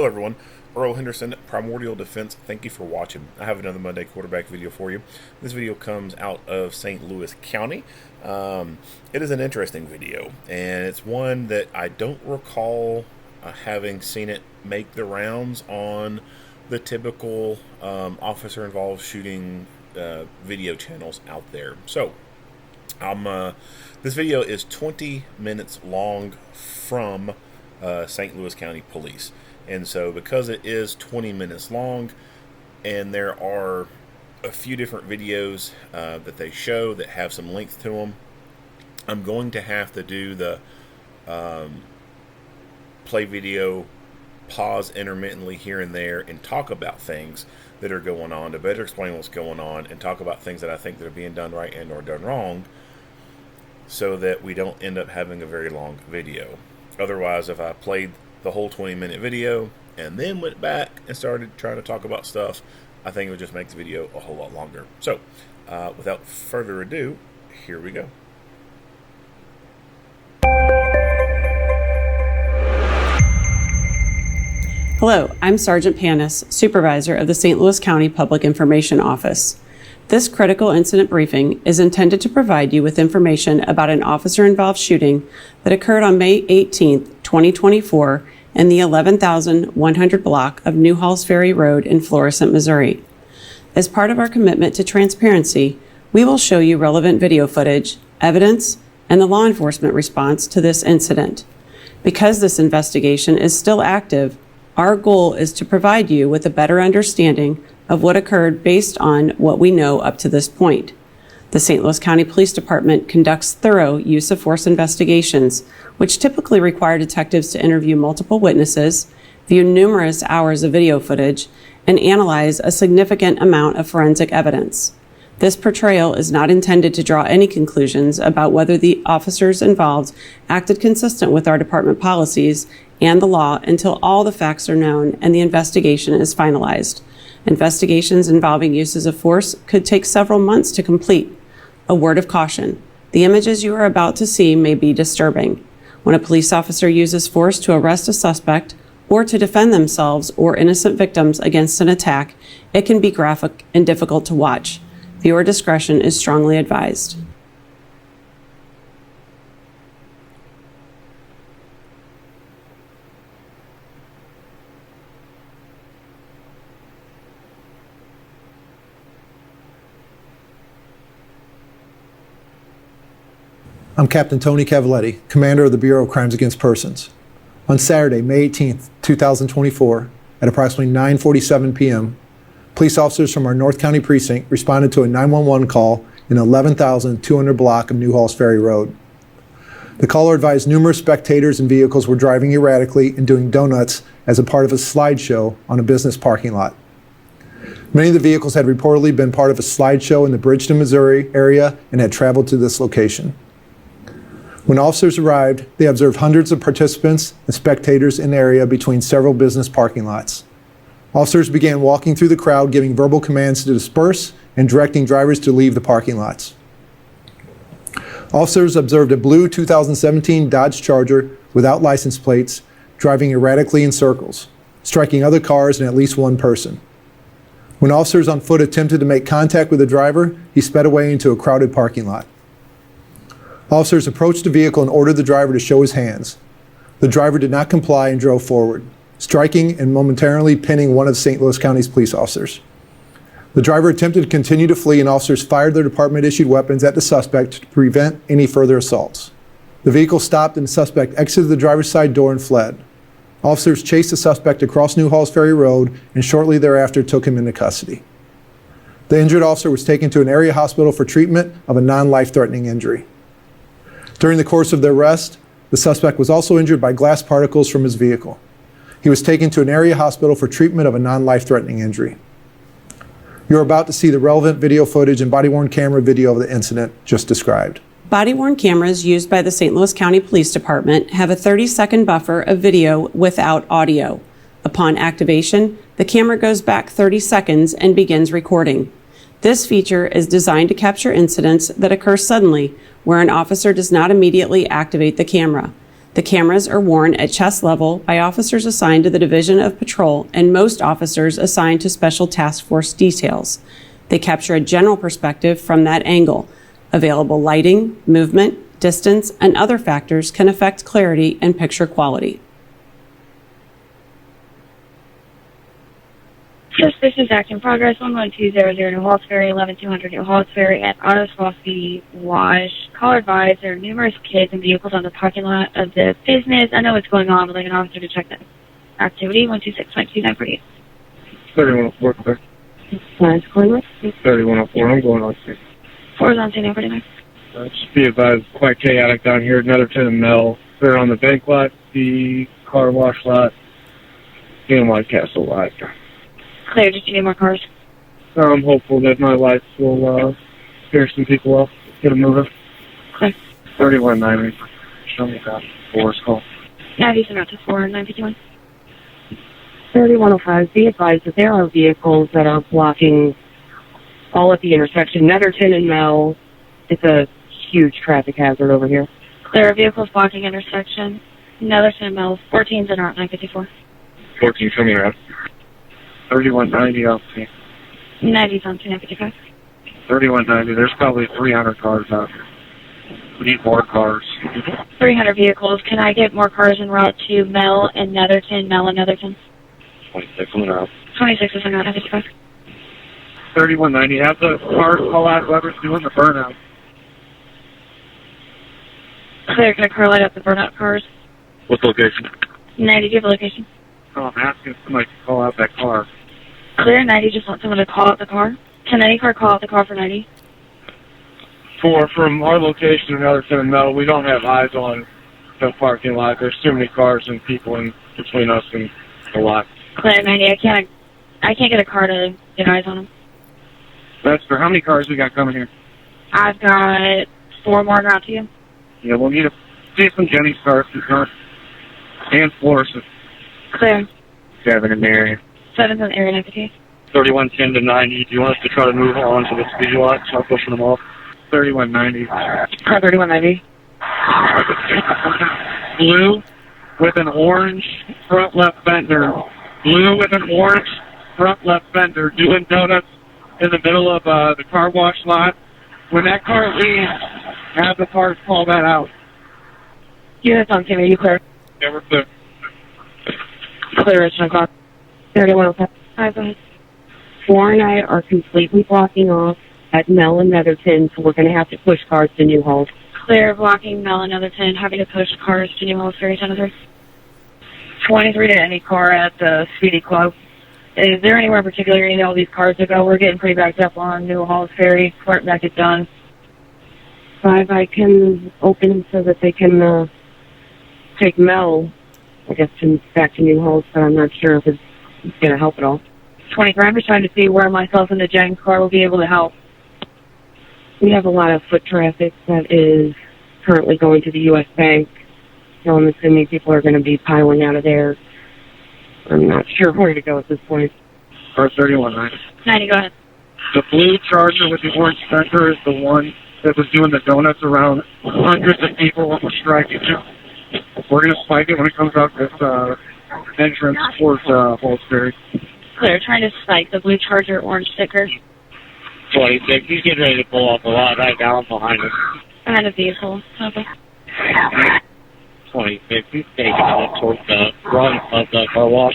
Hello everyone, Earl Henderson, Primordial Defense. Thank you for watching. I have another Monday quarterback video for you. This video comes out of St. Louis County. It is an interesting video, and it's one that I don't recall having seen it make the rounds on the typical officer-involved shooting video channels out there. So, this video is 20 minutes long from St. Louis County Police. And so because it is 20 minutes long and there are a few different videos that they show that have some length to them, I'm going to have to do the play video, pause intermittently here and there, and talk about things that are going on to better explain what's going on and talk about things that I think that are being done right and or done wrong, so that we don't end up having a very long video. Otherwise, if I played the whole 20-minute video and then went back and started trying to talk about stuff, I think it would just make the video a whole lot longer. So, without further ado, here we go. Hello, I'm Sergeant Panis, Supervisor of the St. Louis County Public Information Office. This critical incident briefing is intended to provide you with information about an officer-involved shooting that occurred on May 18, 2024 in the 11,100 block of New Halls Ferry Road in Florissant, Missouri. As part of our commitment to transparency, we will show you relevant video footage, evidence, and the law enforcement response to this incident. Because this investigation is still active, our goal is to provide you with a better understanding of what occurred based on what we know up to this point. The St. Louis County Police Department conducts thorough use of force investigations, which typically require detectives to interview multiple witnesses, view numerous hours of video footage, and analyze a significant amount of forensic evidence. This portrayal is not intended to draw any conclusions about whether the officers involved acted consistent with our department policies and the law until all the facts are known and the investigation is finalized. Investigations involving uses of force could take several months to complete. A word of caution: the images you are about to see may be disturbing. When a police officer uses force to arrest a suspect or to defend themselves or innocent victims against an attack, it can be graphic and difficult to watch. Viewer discretion is strongly advised. I'm Captain Tony Cavaletti, Commander of the Bureau of Crimes Against Persons. On Saturday, May 18th, 2024, at approximately 9:47 p.m., police officers from our North County Precinct responded to a 911 call in the 11,200 block of New Halls Ferry Road. The caller advised numerous spectators and vehicles were driving erratically and doing donuts as a part of a slideshow on a business parking lot. Many of the vehicles had reportedly been part of a slideshow in the Bridgeton, Missouri area and had traveled to this location. When officers arrived, they observed hundreds of participants and spectators in the area between several business parking lots. Officers began walking through the crowd, giving verbal commands to disperse and directing drivers to leave the parking lots. Officers observed a blue 2017 Dodge Charger without license plates driving erratically in circles, striking other cars and at least one person. When officers on foot attempted to make contact with the driver, he sped away into a crowded parking lot. Officers approached the vehicle and ordered the driver to show his hands. The driver did not comply and drove forward, striking and momentarily pinning one of St. Louis County's police officers. The driver attempted to continue to flee, and officers fired their department-issued weapons at the suspect to prevent any further assaults. The vehicle stopped and the suspect exited the driver's side door and fled. Officers chased the suspect across New Halls Ferry Road and shortly thereafter took him into custody. The injured officer was taken to an area hospital for treatment of a non-life-threatening injury. During the course of the arrest, the suspect was also injured by glass particles from his vehicle. He was taken to an area hospital for treatment of a non-life-threatening injury. You're about to see the relevant video footage and body-worn camera video of the incident just described. Body-worn cameras used by the St. Louis County Police Department have a 30-second buffer of video without audio. Upon activation, the camera goes back 30 seconds and begins recording. This feature is designed to capture incidents that occur suddenly, where an officer does not immediately activate the camera. The cameras are worn at chest level by officers assigned to the Division of Patrol and most officers assigned to Special Task Force details. They capture a general perspective from that angle. Available lighting, movement, distance, and other factors can affect clarity and picture quality. This is Act in Progress, 11200 New Halls Ferry, 11200 New Halls Ferry at Auto Philosophy Wash. Caller advised there are numerous kids and vehicles on the parking lot of the business. I know what's going on, but like an officer to check that activity. 126-52948. 3104, correct. Lines calling with? 3104, I'm going on scene. 4 is on scene, 49. Just be advised, quite chaotic down here. Netherton and Mel. They're on the bank lot, the car wash lot, and White Castle lot. Clear, did you need more cars? I'm hopeful that my lights will scare some people off. Get them moving. Clear. 3190. Show me that. 4's call. 90 sent out to 4, 951. 3105, be advised that there are vehicles that are blocking all at the intersection. Netherton and Mel, it's a huge traffic hazard over here. Clear, vehicles blocking intersection. Netherton and Mel, 14's and out, 954. 14, show me around. 3190, I'll see. 90's on scene, 955. 3190, there's probably 300 cars out here. We need more cars. 300 vehicles. Can I get more cars en route to Mel and Netherton, Mel and Netherton? 26, coming out. 26 is on out, 955. 3190, have the cars call out whoever's doing the burnout. Clear, can I car light up the burnout cars? What location? 90, do you have a location? Oh, I'm asking somebody to call out that car. Clear, 90, just want someone to call out the car. Can any car call out the car for 90? From our location in Netherton and Mel, we don't have eyes on the parking lot. There's too many cars and people in between us and the lot. Clear, 90, I can't get a car to get eyes on them. That's for how many cars we got coming here? I've got 4 more en route to you. Yeah, we'll need to see some Jenny's cars and Flores. Clear. 7 in the area. 7's on the area, 958. 3110 to 90. Do you want us to try to move on to the speed lot? Start pushing them off. 3190. Car 3190. Blue with an orange front left fender. Blue with an orange front left fender doing donuts in the middle of the car wash lot. When that car leaves, have the cars call that out. Units on scene, are you clear? Yeah, we're clear. Clear, it's 9 o'clock. 3105. Hi, go ahead. 4 and I are completely blocking off at Mel and Netherton, so we're going to have to push cars to New Halls. Clear, blocking Mel and Netherton, having to push cars to New Halls Ferry, 10-3. 23 to any car at the Speedy Club. Is there anywhere in particular you need all these cars to go? We're getting pretty backed up on New Halls Ferry. Clerk back it done. 5, I can open so that they can take Mel, I guess, back to New Halls, but I'm not sure if it's going to help at all. 23, I'm just trying to see where myself and the Jennings car will be able to help. We have a lot of foot traffic that is currently going to the U.S. Bank, so I'm assuming people are going to be piling out of there. I'm not sure where to go at this point. Car 3190. 90, go ahead. The blue Charger with the orange fender is the one that was doing the donuts around hundreds of people that were striking it. We're going to spike it when it comes out this entrance towards Halls Ferry. Clear, trying to spike the blue Charger orange sticker. 26, he's getting ready to pull off the lot right now. I'm behind us. Behind the vehicle. Okay. 26, he's taking it towards the front of the car wash.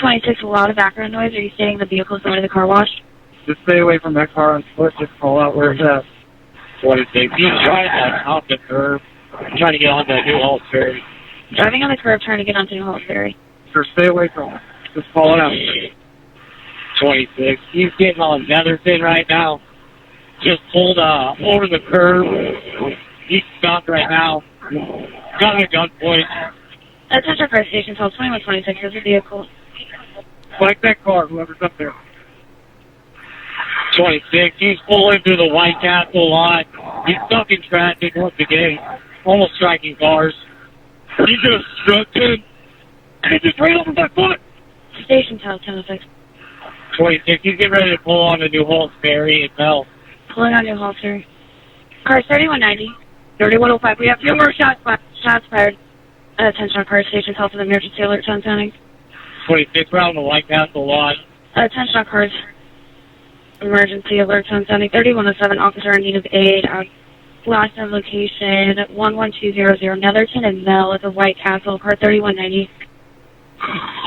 26, a lot of background noise. Are you saying the vehicle's going to the car wash? Just stay away from that car on foot. Just call out where it's at. 26, he's driving off the curb. I'm trying to get onto New Halls Ferry. Driving on the curb, trying to get onto New Halls Ferry. Sir, stay away from it. Just call it out. 26, he's getting on Netherton right now. Just pulled over the curb. He's stopped right now. Got a gunpoint. That's Central Fire Station, call 2126. There's a vehicle. Spike that car, whoever's up there. 26, he's pulling through the White Castle lot. He's stuck in traffic once again. Almost striking cars. He just struck him. He just ran over my foot. Station tell 1006. 26, he's getting ready to pull on the New Halls Ferry and Mel. Pulling on New Halls Ferry. Cars 3190. 3105. We have 2 more shots fired. Attention on car stations, help with emergency alert zone sounding. 26 round on the White Castle Lodge. Attention on cars, emergency alert zone sounding. 3107, officer in need of aid. Last known location, 11200 Netherton and Mel at the White Castle, car 3190.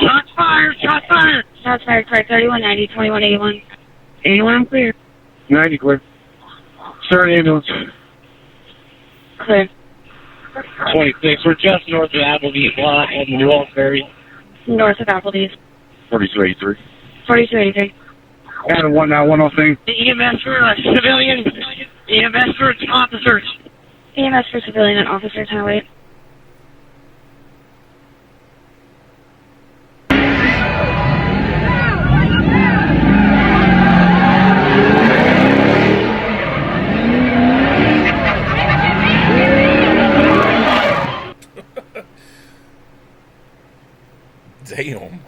Shots fired! Shots fired! Shots fired, car 3190, 2181. 81 clear. 90 clear. Start ambulance. Clear. 26, we're just north of Applebee's lot on New Orleans Ferry. North of Applebee's. 4283. 4283. Adam 191 thing. EMS for civilian. EMS for officers. EMS for civilian and officers, highway. Damn.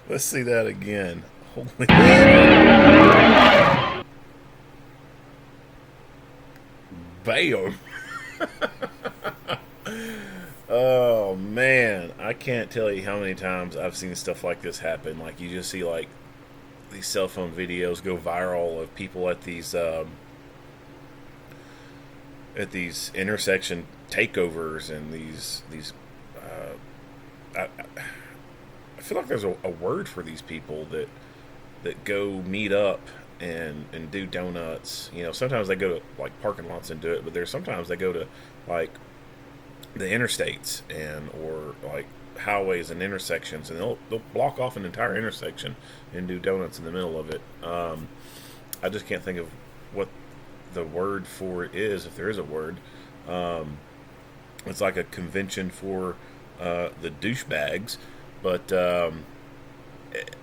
Let's see that again. Holy Bam. Oh man, I can't tell you how many times I've seen stuff like this happen. Like, you just see like these cell phone videos go viral of people at these intersection takeovers and these I feel like there's a word for these people that go meet up and do donuts. You know, sometimes they go to like parking lots and do it, but there's sometimes they go to like the interstates and or like highways and intersections, and they'll block off an entire intersection and do donuts in the middle of it. I just can't think of what the word for it is, if there is a word. It's like a convention for the douchebags, but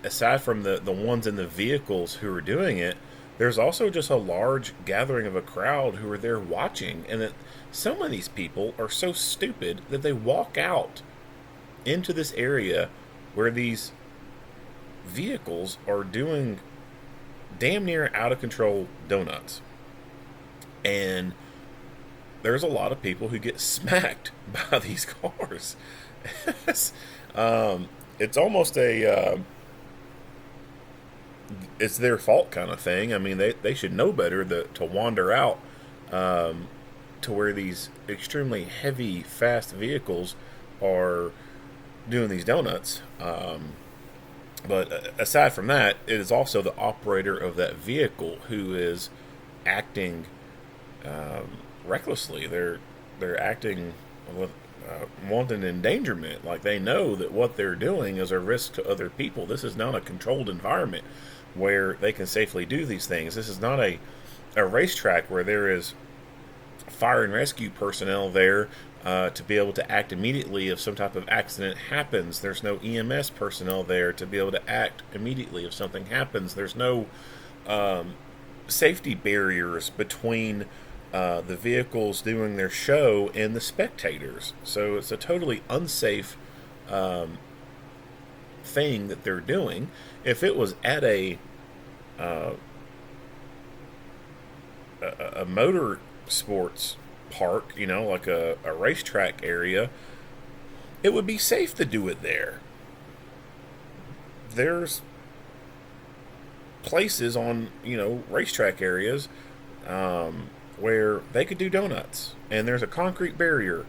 aside from the ones in the vehicles who are doing it, there's also just a large gathering of a crowd who are there watching, and that some of these people are so stupid that they walk out into this area where these vehicles are doing damn near out of control donuts, and there's a lot of people who get smacked by these cars. It's almost it's their fault kind of thing. I mean, they should know better to wander out to where these extremely heavy, fast vehicles are doing these donuts. But aside from that, it is also the operator of that vehicle who is acting recklessly. They're acting with wanton endangerment. Like, they know that what they're doing is a risk to other people. This is not a controlled environment where they can safely do these things. This is not a racetrack where there is fire and rescue personnel there to be able to act immediately if some type of accident happens. There's no EMS personnel there to be able to act immediately if something happens. There's no safety barriers between the vehicles doing their show and the spectators. So it's a totally unsafe thing that they're doing. If it was at a motor sports park, you know, like a racetrack area, it would be safe to do it there. There's places on, you know, racetrack areas where they could do donuts, and there's a concrete barrier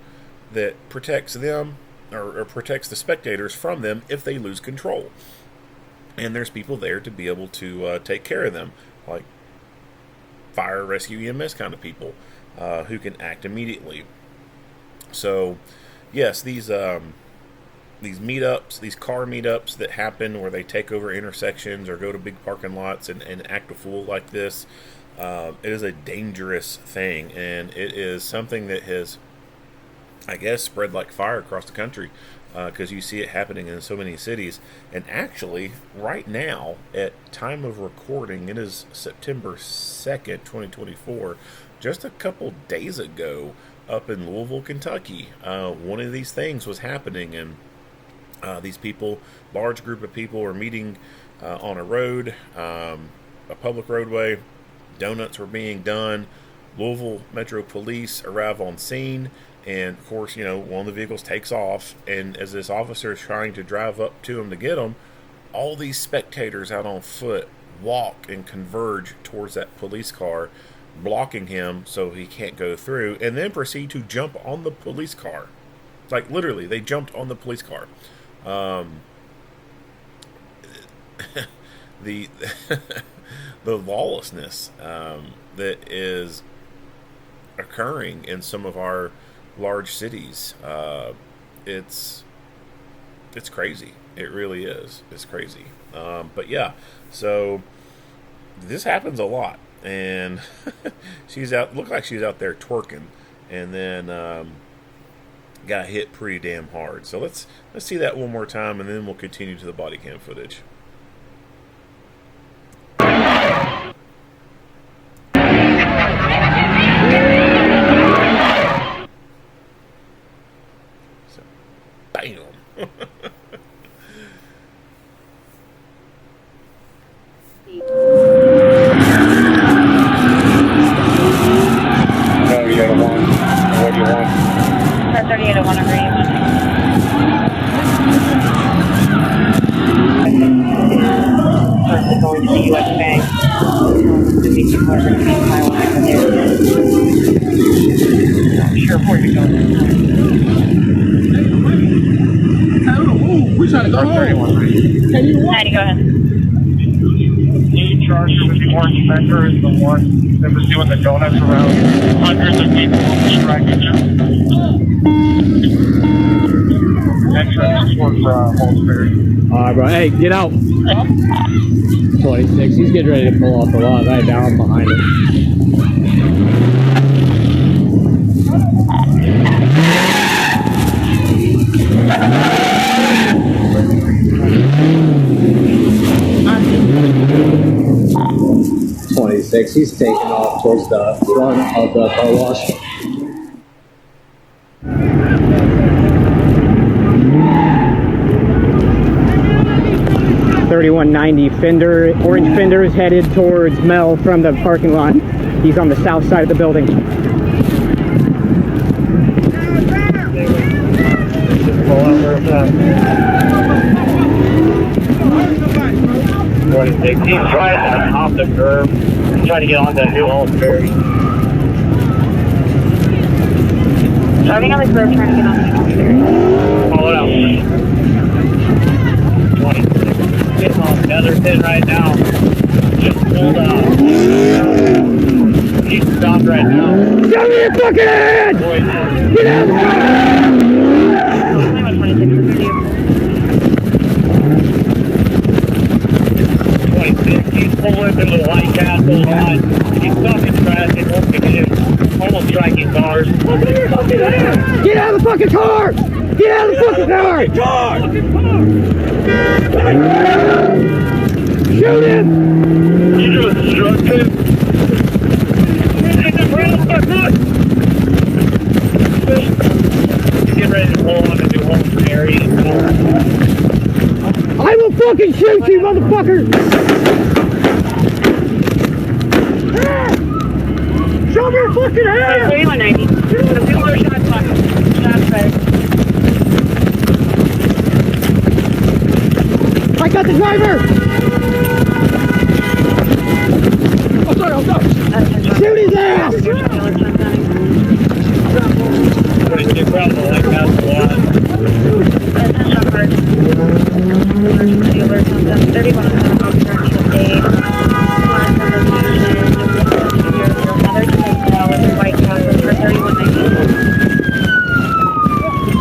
that protects them or protects the spectators from them if they lose control. And there's people there to be able to take care of them, like fire, rescue, EMS kind of people who can act immediately. So, yes, these meetups, these car meetups that happen where they take over intersections or go to big parking lots and act a fool like this, it is a dangerous thing, and it is something that has, I guess, spread like fire across the country, because you see it happening in so many cities. And actually, right now, at time of recording, it is September 2nd, 2024, just a couple days ago, up in Louisville, Kentucky, one of these things was happening, and these people, large group of people, were meeting on a road, a public roadway. Donuts were being done. Louisville Metro Police arrive on scene, And of course, one of the vehicles takes off, and as this officer is trying to drive up to him to get him, all these spectators out on foot walk and converge towards that police car, blocking him so he can't go through, and then proceed to jump on the police car. Like, literally, they jumped on the police car. The the lawlessness that is occurring in some of our large cities, it's crazy. It really is. It's crazy. But yeah, so this happens a lot, and looked like she's out there twerking, and then got hit pretty damn hard. So let's see that one more time, and then we'll continue to the body cam footage. So, bam. Going to the U.S. Bank. These people are going to be piling over there. Not sure where to go. We're trying to go home. 90, go ahead. Lead charger with the orange fender is the one that was doing the donuts around hundreds of people striking them. Entrance towards Holsbury. Alright, bro. Hey, get out. 26. He's getting ready to pull off the lot right down behind him. He's taking off towards the front of the car wash. .90 Fender, orange Fender is headed towards Mel from the parking lot. He's on the south side of the building. He's right off the curb, trying to get onto New Holsbury. Driving on the curb, trying to get on the Holsbury. Follow it out. 26. Getting on the other pin right now. Just pulled out. He's stopped right now. Show me your fucking hand! Get out! 26. He's pulling into the White Castle lot. He's stopping traffic, almost striking cars. Get out of the fucking car! Get out of the fucking car! Shoot him! You just struck him. Hit the ground, fuck it! He's getting ready to pull on the New Holsbury. I will fucking shoot you, motherfucker! Show me your fucking hand! 3190. The people are shot fired. Shots fired. I got the driver! Oh, sorry, I'm sorry. Shoot his ass! 26 around the White Castle lot. That's shot fired. 31 officer aid.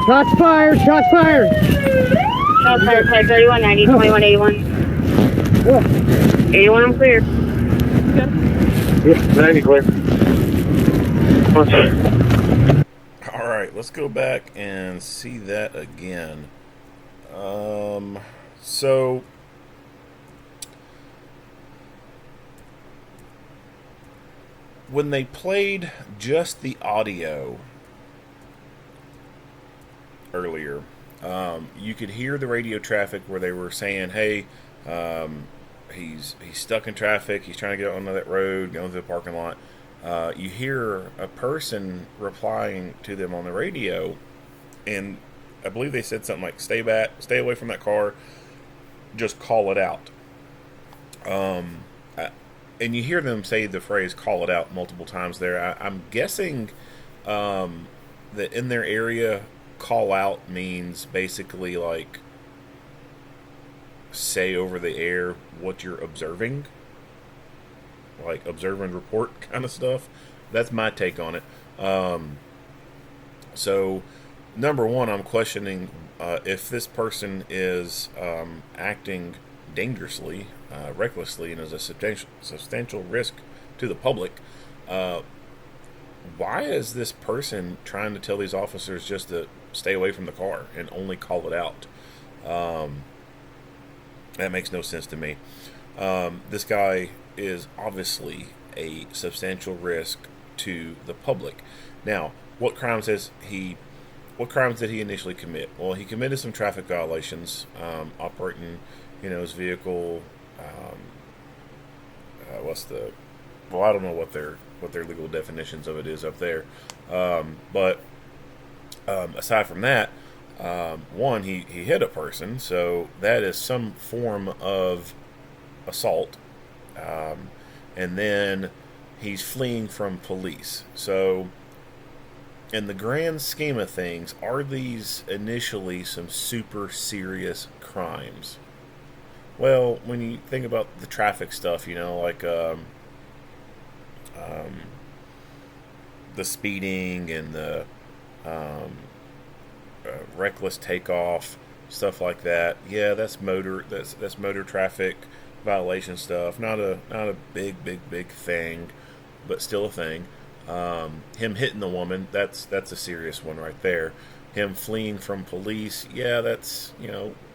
Shots fired! Shots fired! Shots fired, 3190, 2181. 81, I'm clear. Yep, 90 clear. All right, let's go back and see that again. So when they played just the audio earlier, you could hear the radio traffic where they were saying, hey, he's stuck in traffic, he's trying to get onto that road, go into the parking lot. You hear a person replying to them on the radio, and I believe they said something like, stay away from that car, just call it out. And you hear them say the phrase call it out multiple times there. I'm guessing that in their area, call out means basically like say over the air what you're observing, like observe and report kind of stuff. That's my take on it. So number one, I'm questioning if this person is acting dangerously, recklessly, and is a substantial risk to the public. Why is this person trying to tell these officers just to stay away from the car and only call it out? That makes no sense to me. This guy is obviously a substantial risk to the public. Now, what crimes did he initially commit? Well, he committed some traffic violations, operating, his vehicle. I don't know what their legal definitions of it is up there. But aside from that, one, he hit a person, so that is some form of assault. And then he's fleeing from police. So in the grand scheme of things, are these initially some super serious crimes? Well, when you think about the traffic stuff, like the speeding and the reckless takeoff, stuff like that. Yeah, that's motor traffic violation stuff. Not a big thing, but still a thing. Him hitting the woman, that's a serious one right there. Him fleeing from police, yeah, that's,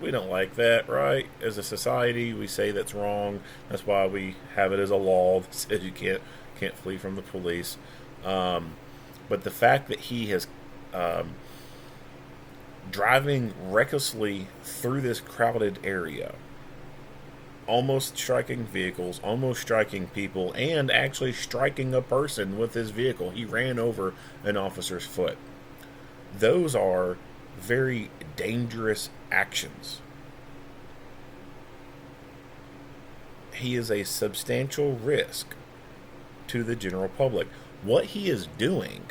we don't like that, right? As a society, we say that's wrong. That's why we have it as a law that says you can't flee from the police. But the fact that he has driving recklessly through this crowded area, almost striking vehicles, almost striking people, and actually striking a person with his vehicle. He ran over an officer's foot. Those are very dangerous actions. He is a substantial risk to the general public. What he is doing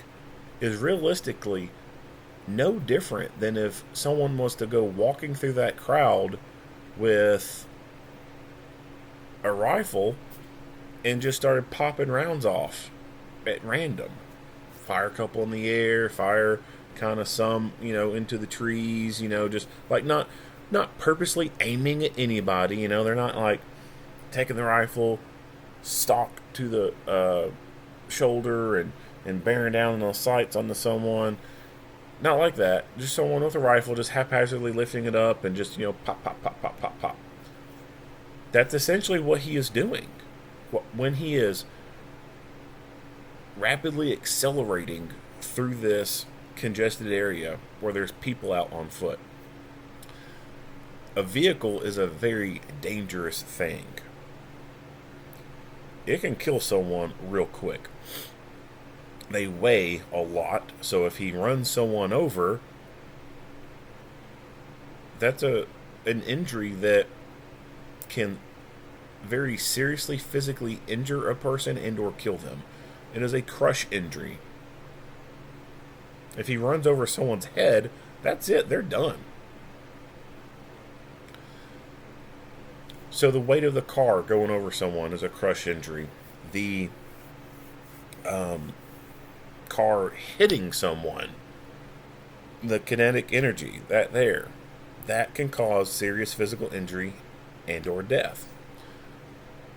is realistically no different than if someone was to go walking through that crowd with a rifle and just started popping rounds off at random. Fire a couple in the air, fire kind of some, into the trees, just like not purposely aiming at anybody, they're not like taking the rifle stock to the shoulder and bearing down on the sights onto someone. Not like that. Just someone with a rifle just haphazardly lifting it up and just, pop, pop, pop, pop, pop, pop. That's essentially what he is doing. When he is rapidly accelerating through this congested area where there's people out on foot. A vehicle is a very dangerous thing. It can kill someone real quick. They weigh a lot, so if he runs someone over, that's an injury that can very seriously physically injure a person and or kill them. It is a crush injury. If he runs over someone's head, that's it. They're done. So the weight of the car going over someone is a crush injury. The car hitting someone, the kinetic energy, that can cause serious physical injury and or death.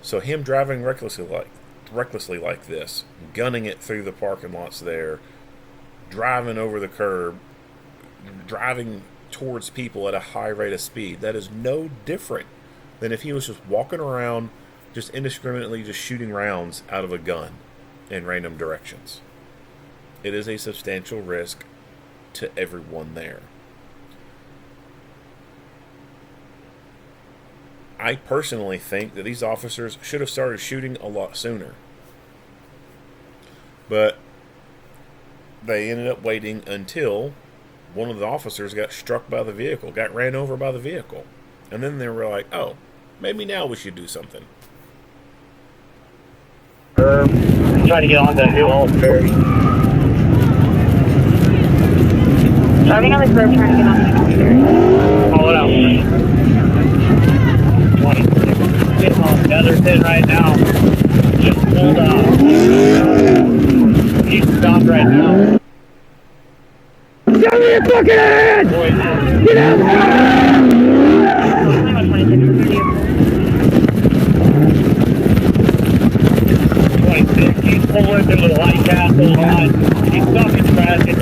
So him driving recklessly like this, gunning it through the parking lots there, driving over the curb, driving towards people at a high rate of speed, that is no different than if he was just walking around just indiscriminately just shooting rounds out of a gun in random directions. It is a substantial risk to everyone there. I personally think that these officers should have started shooting a lot sooner. But they ended up waiting until one of the officers got struck by the vehicle, got ran over by the vehicle. And then they were like, oh, maybe now we should do something. Trying to get on that new Ferry. Driving on the curb, trying to get on the Ferry. Call it out. 26. Getting on the other pin right now. Just pulled off. He's stopped right now. Show me your fucking head! Get out of He's pulling through the White Castle line. He's stopping traffic,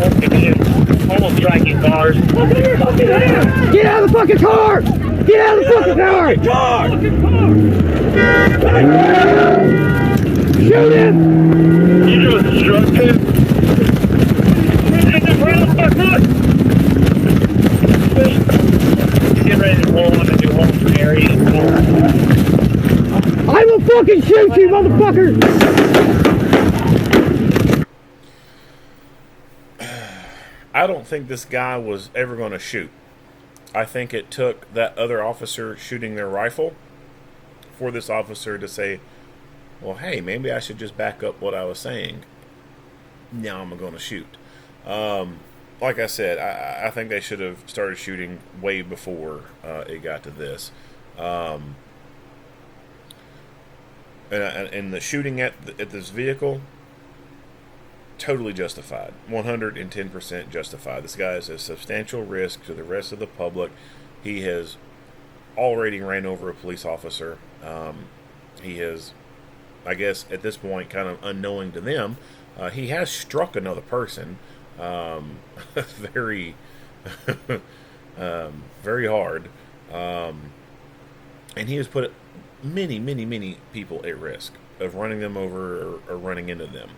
almost striking cars. Get out of the fucking car! Get out of the fucking car! Shoot him! You just struck him. Get ready to pull on the new home area. I will fucking shoot you, motherfucker! I don't think this guy was ever going to shoot. I think it took that other officer shooting their rifle for this officer to say, well, hey, maybe I should just back up what I was saying. Now I'm going to shoot. Like I said, I think they should have started shooting way before it got to this. And the shooting at this vehicle, totally justified. 110% justified. This guy is a substantial risk to the rest of the public. He has already ran over a police officer. He has, I guess, at this point, kind of unknowing to them, he has struck another person. Very, very hard. And he has put many people at risk of running them over or running into them.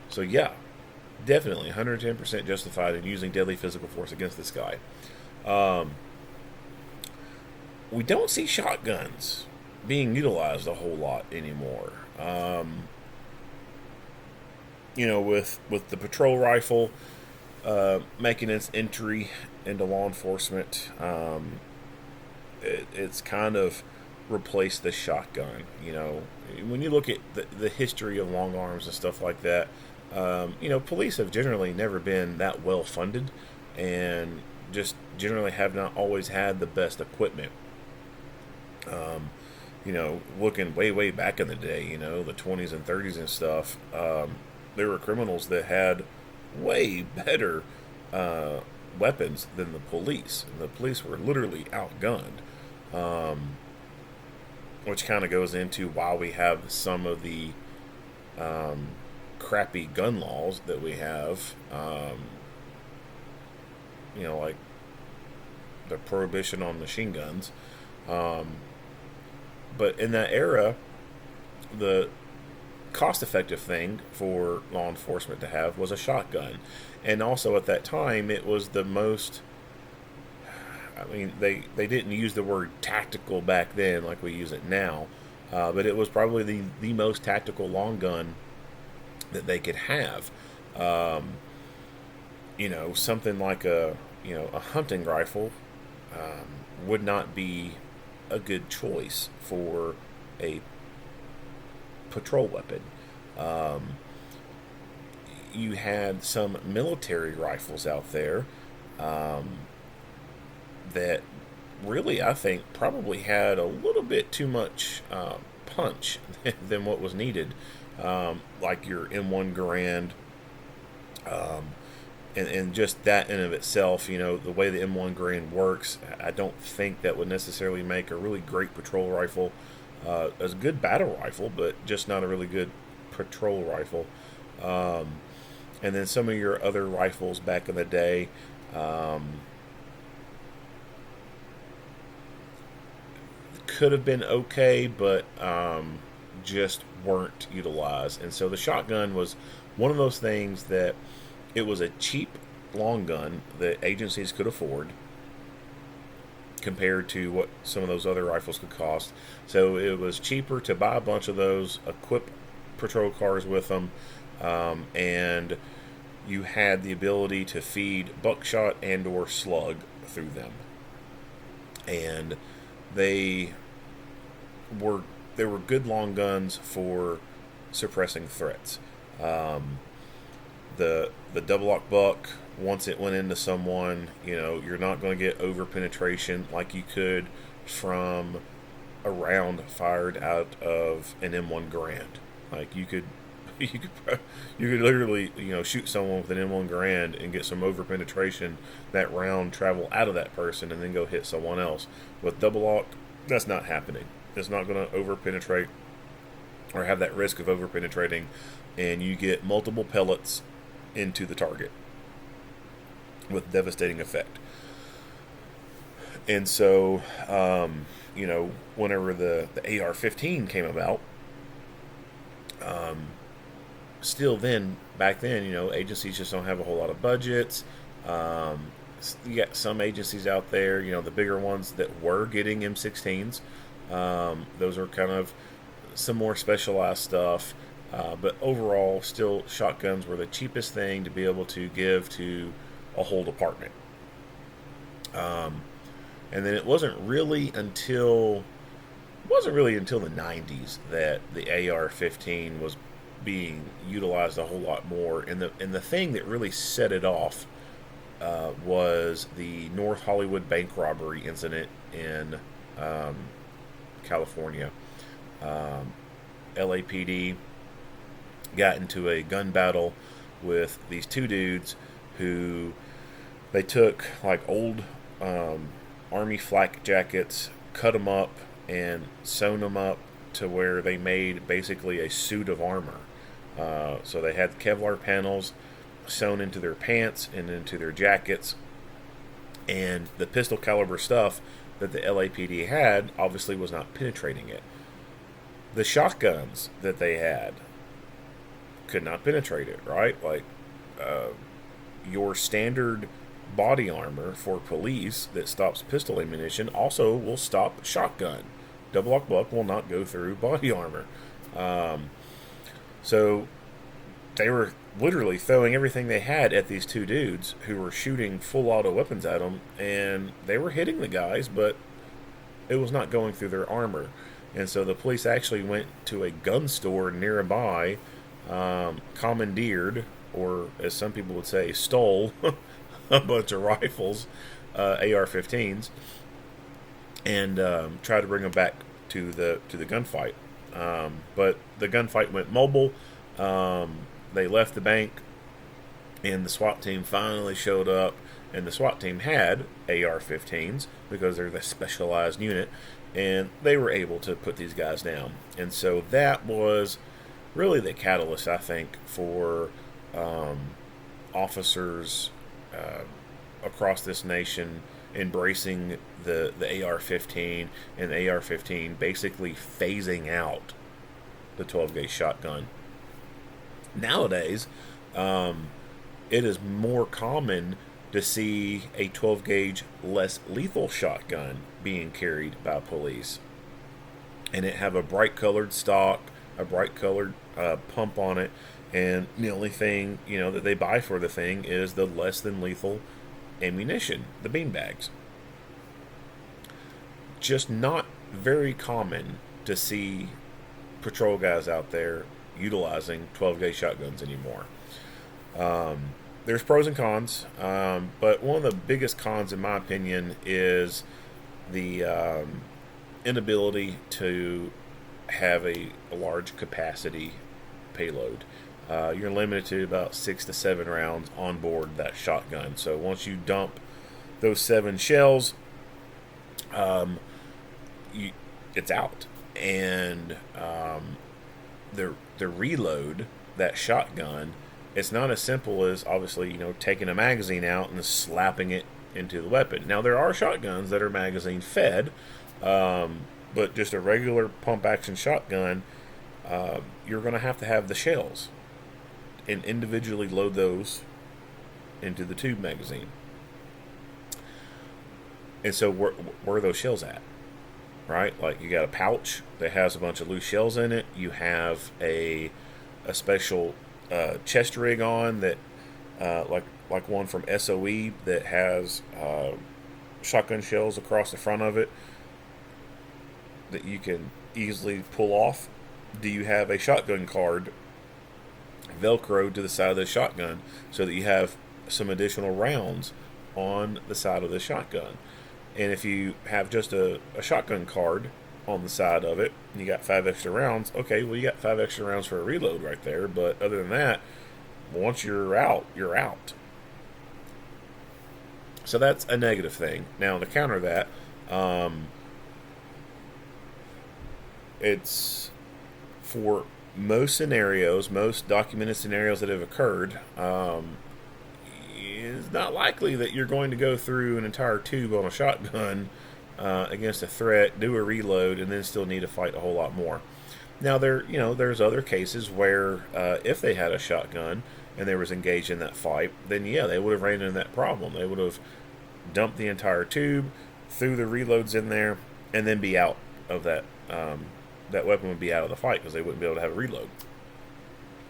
So yeah, definitely 110% justified in using deadly physical force against this guy. We don't see shotguns being utilized a whole lot anymore. With the patrol rifle making its entry into law enforcement, it's kind of replaced the shotgun. When you look at the history of long arms and stuff like that, police have generally never been that well funded and just generally have not always had the best equipment. Looking way back in the day, the 20s and 30s and stuff, there were criminals that had way better weapons than the police. And the police were literally outgunned, which kind of goes into why we have some of the crappy gun laws that we have, like the prohibition on machine guns. But in that era, the cost-effective thing for law enforcement to have was a shotgun. And also at that time, it was the most... they didn't use the word tactical back then like we use it now. But it was probably the most tactical long gun that they could have. Something like a hunting rifle would not be a good choice for a patrol weapon. You had some military rifles out there that really, I think, probably had a little bit too much punch than what was needed. Like your M1 Garand, and just that in of itself, the way the M1 Garand works, I don't think that would necessarily make a really great patrol rifle. As a good battle rifle, but just not a really good patrol rifle. And then some of your other rifles back in the day, could have been okay, but just weren't utilized. And so the shotgun was one of those things that it was a cheap long gun that agencies could afford compared to what some of those other rifles could cost. So it was cheaper to buy a bunch of those, equip patrol cars with them, and you had the ability to feed buckshot and or slug through them, and they were good long guns for suppressing threats. The double lock buck, once it went into someone, you're not going to get over penetration like you could from a round fired out of an M1 Garand. Like you could literally shoot someone with an M1 Garand and get some over penetration, that round travel out of that person and then go hit someone else. With double lock, that's not happening. It's not going to over penetrate or have that risk of over penetrating, and you get multiple pellets into the target with devastating effect. And so whenever the AR-15 came about, back then, agencies just don't have a whole lot of budgets. You got some agencies out there, the bigger ones that were getting M16s. Those are kind of some more specialized stuff. But overall, still, shotguns were the cheapest thing to be able to give to a whole department. And then it wasn't really until the 90s that the AR-15 was being utilized a whole lot more. And the thing that really set it off was the North Hollywood bank robbery incident in California. LAPD got into a gun battle with these two dudes who they took like old army flak jackets, cut them up and sewn them up to where they made basically a suit of armor. So they had Kevlar panels sewn into their pants and into their jackets, and the pistol caliber stuff that the LAPD had obviously was not penetrating it. The shotguns that they had could not penetrate it, right? Like your standard body armor for police that stops pistol ammunition also will stop shotgun. Double lock buck will not go through body armor. So they were literally throwing everything they had at these two dudes who were shooting full auto weapons at them, and they were hitting the guys, but it was not going through their armor. And so the police actually went to a gun store nearby, commandeered, or as some people would say, stole a bunch of rifles, AR-15s, and tried to bring them back to the gunfight. But the gunfight went mobile. They left the bank, and the SWAT team finally showed up. And the SWAT team had AR-15s because they're the specialized unit, and they were able to put these guys down. And so that was really the catalyst, I think, for officers across this nation embracing the AR-15, and the AR-15 basically phasing out the 12-gauge shotgun. Nowadays, it is more common to see a 12-gauge less lethal shotgun being carried by police, and it have a bright colored stock, a bright colored pump on it, and the only thing that they buy for the thing is the less than lethal ammunition, the beanbags. Just not very common to see patrol guys out there utilizing 12-gauge shotguns anymore. There's pros and cons, but one of the biggest cons, in my opinion, is the inability to have a large capacity payload. You're limited to about 6 to 7 rounds on board that shotgun. So once you dump those 7 shells, it's out. And the reload, that shotgun, it's not as simple as obviously taking a magazine out and slapping it into the weapon. Now there are shotguns that are magazine fed, but just a regular pump action shotgun, you're going to have the shells and individually load those into the tube magazine. And so where are those shells at? Right? Like you got a pouch that has a bunch of loose shells in it. You have a special chest rig on that, like one from SOE that has shotgun shells across the front of it that you can easily pull off? Do you have a shotgun card velcroed to the side of the shotgun so that you have some additional rounds on the side of the shotgun? And if you have just a shotgun card on the side of it, and you got 5 extra rounds, okay, well, you got 5 extra rounds for a reload right there. But other than that, once you're out, you're out. So that's a negative thing. Now, to counter that, it's for most scenarios, most documented scenarios that have occurred, it's not likely that you're going to go through an entire tube on a shotgun against a threat, do a reload, and then still need to fight a whole lot more. Now, there's other cases where if they had a shotgun and they was engaged in that fight, then yeah, they would have ran into that problem. They would have dumped the entire tube, threw the reloads in there, and then be out of that. That weapon would be out of the fight because they wouldn't be able to have a reload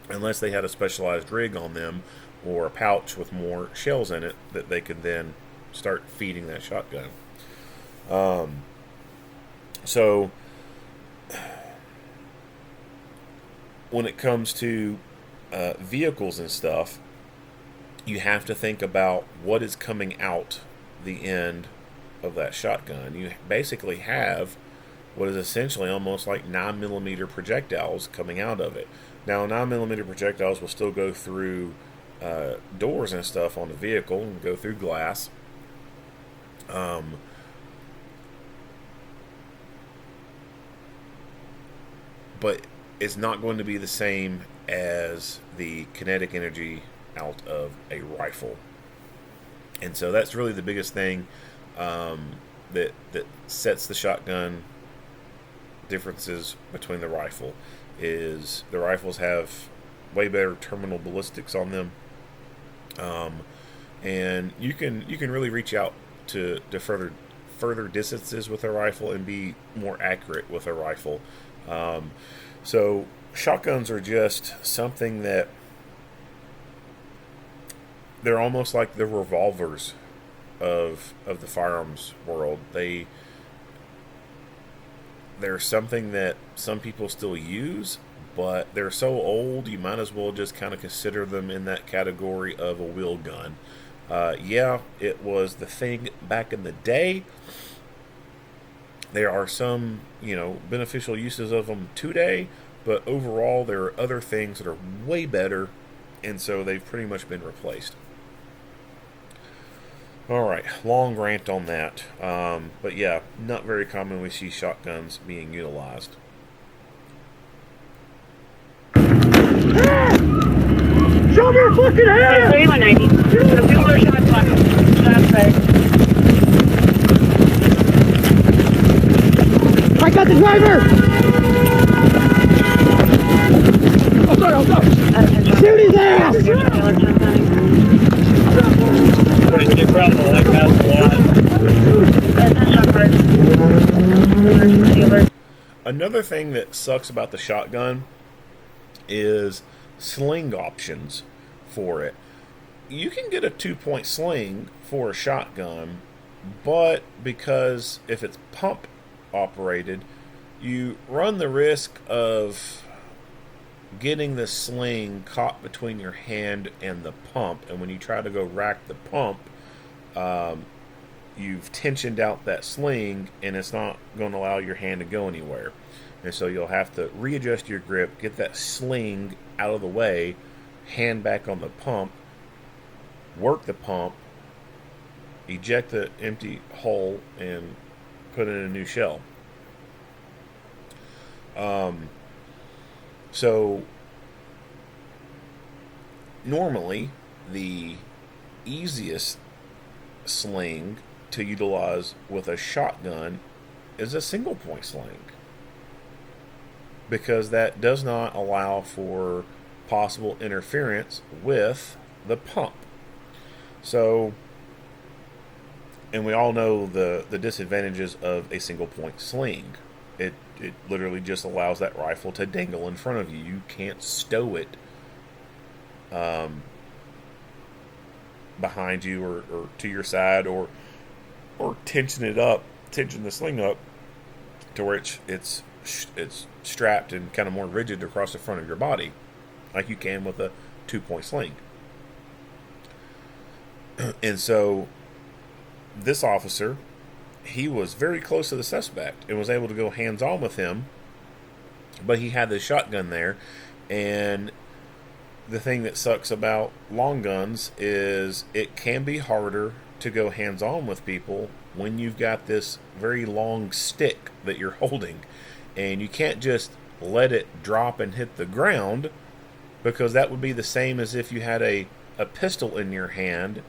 unless they had a specialized rig on them or a pouch with more shells in it that they could then start feeding that shotgun. So when it comes to vehicles and stuff, you have to think about what is coming out the end of that shotgun. You basically have what is essentially almost like 9mm projectiles coming out of it. Now, 9mm projectiles will still go through doors and stuff on the vehicle and go through glass. But it's not going to be the same as the kinetic energy out of a rifle. And so that's really the biggest thing that sets the shotgun differences between the rifle. Is the rifles have way better terminal ballistics on them, and you can really reach out to further distances with a rifle and be more accurate with a rifle. So shotguns are just something that they're almost like the revolvers of the firearms world. They're something that some people still use, but they're so old you might as well just kind of consider them in that category of a wheel gun. Yeah, it was the thing back in the day. There are some, beneficial uses of them today, but overall there are other things that are way better, and so they've pretty much been replaced. Alright, long rant on that. But yeah, not very common we see shotguns being utilized. Show me your fucking hand! 3190. A few more shots left. Shots there. I got the driver! Oh, sorry. Shoot his ass! Another thing that sucks about the shotgun is sling options for it. You can get a 2-point sling for a shotgun, but because if it's pump operated, you run the risk of getting the sling caught between your hand and the pump, and when you try to go rack the pump, you've tensioned out that sling and it's not going to allow your hand to go anywhere. And so you'll have to readjust your grip, get that sling out of the way, hand back on the pump, work the pump, eject the empty hole, and put in a new shell. So normally the easiest sling to utilize with a shotgun is a single point sling, because that does not allow for possible interference with the pump. So, and we all know the disadvantages of a single point sling. It literally just allows that rifle to dangle in front of you. You can't stow it behind you or to your side, or tension the sling up to where it's strapped and kind of more rigid across the front of your body, like you can with a 2-point sling. And so this officer, he was very close to the suspect and was able to go hands-on with him, but he had the shotgun there. And the thing that sucks about long guns is it can be harder to go hands-on with people when you've got this very long stick that you're holding, and you can't just let it drop and hit the ground, because that would be the same as if you had a pistol in your hand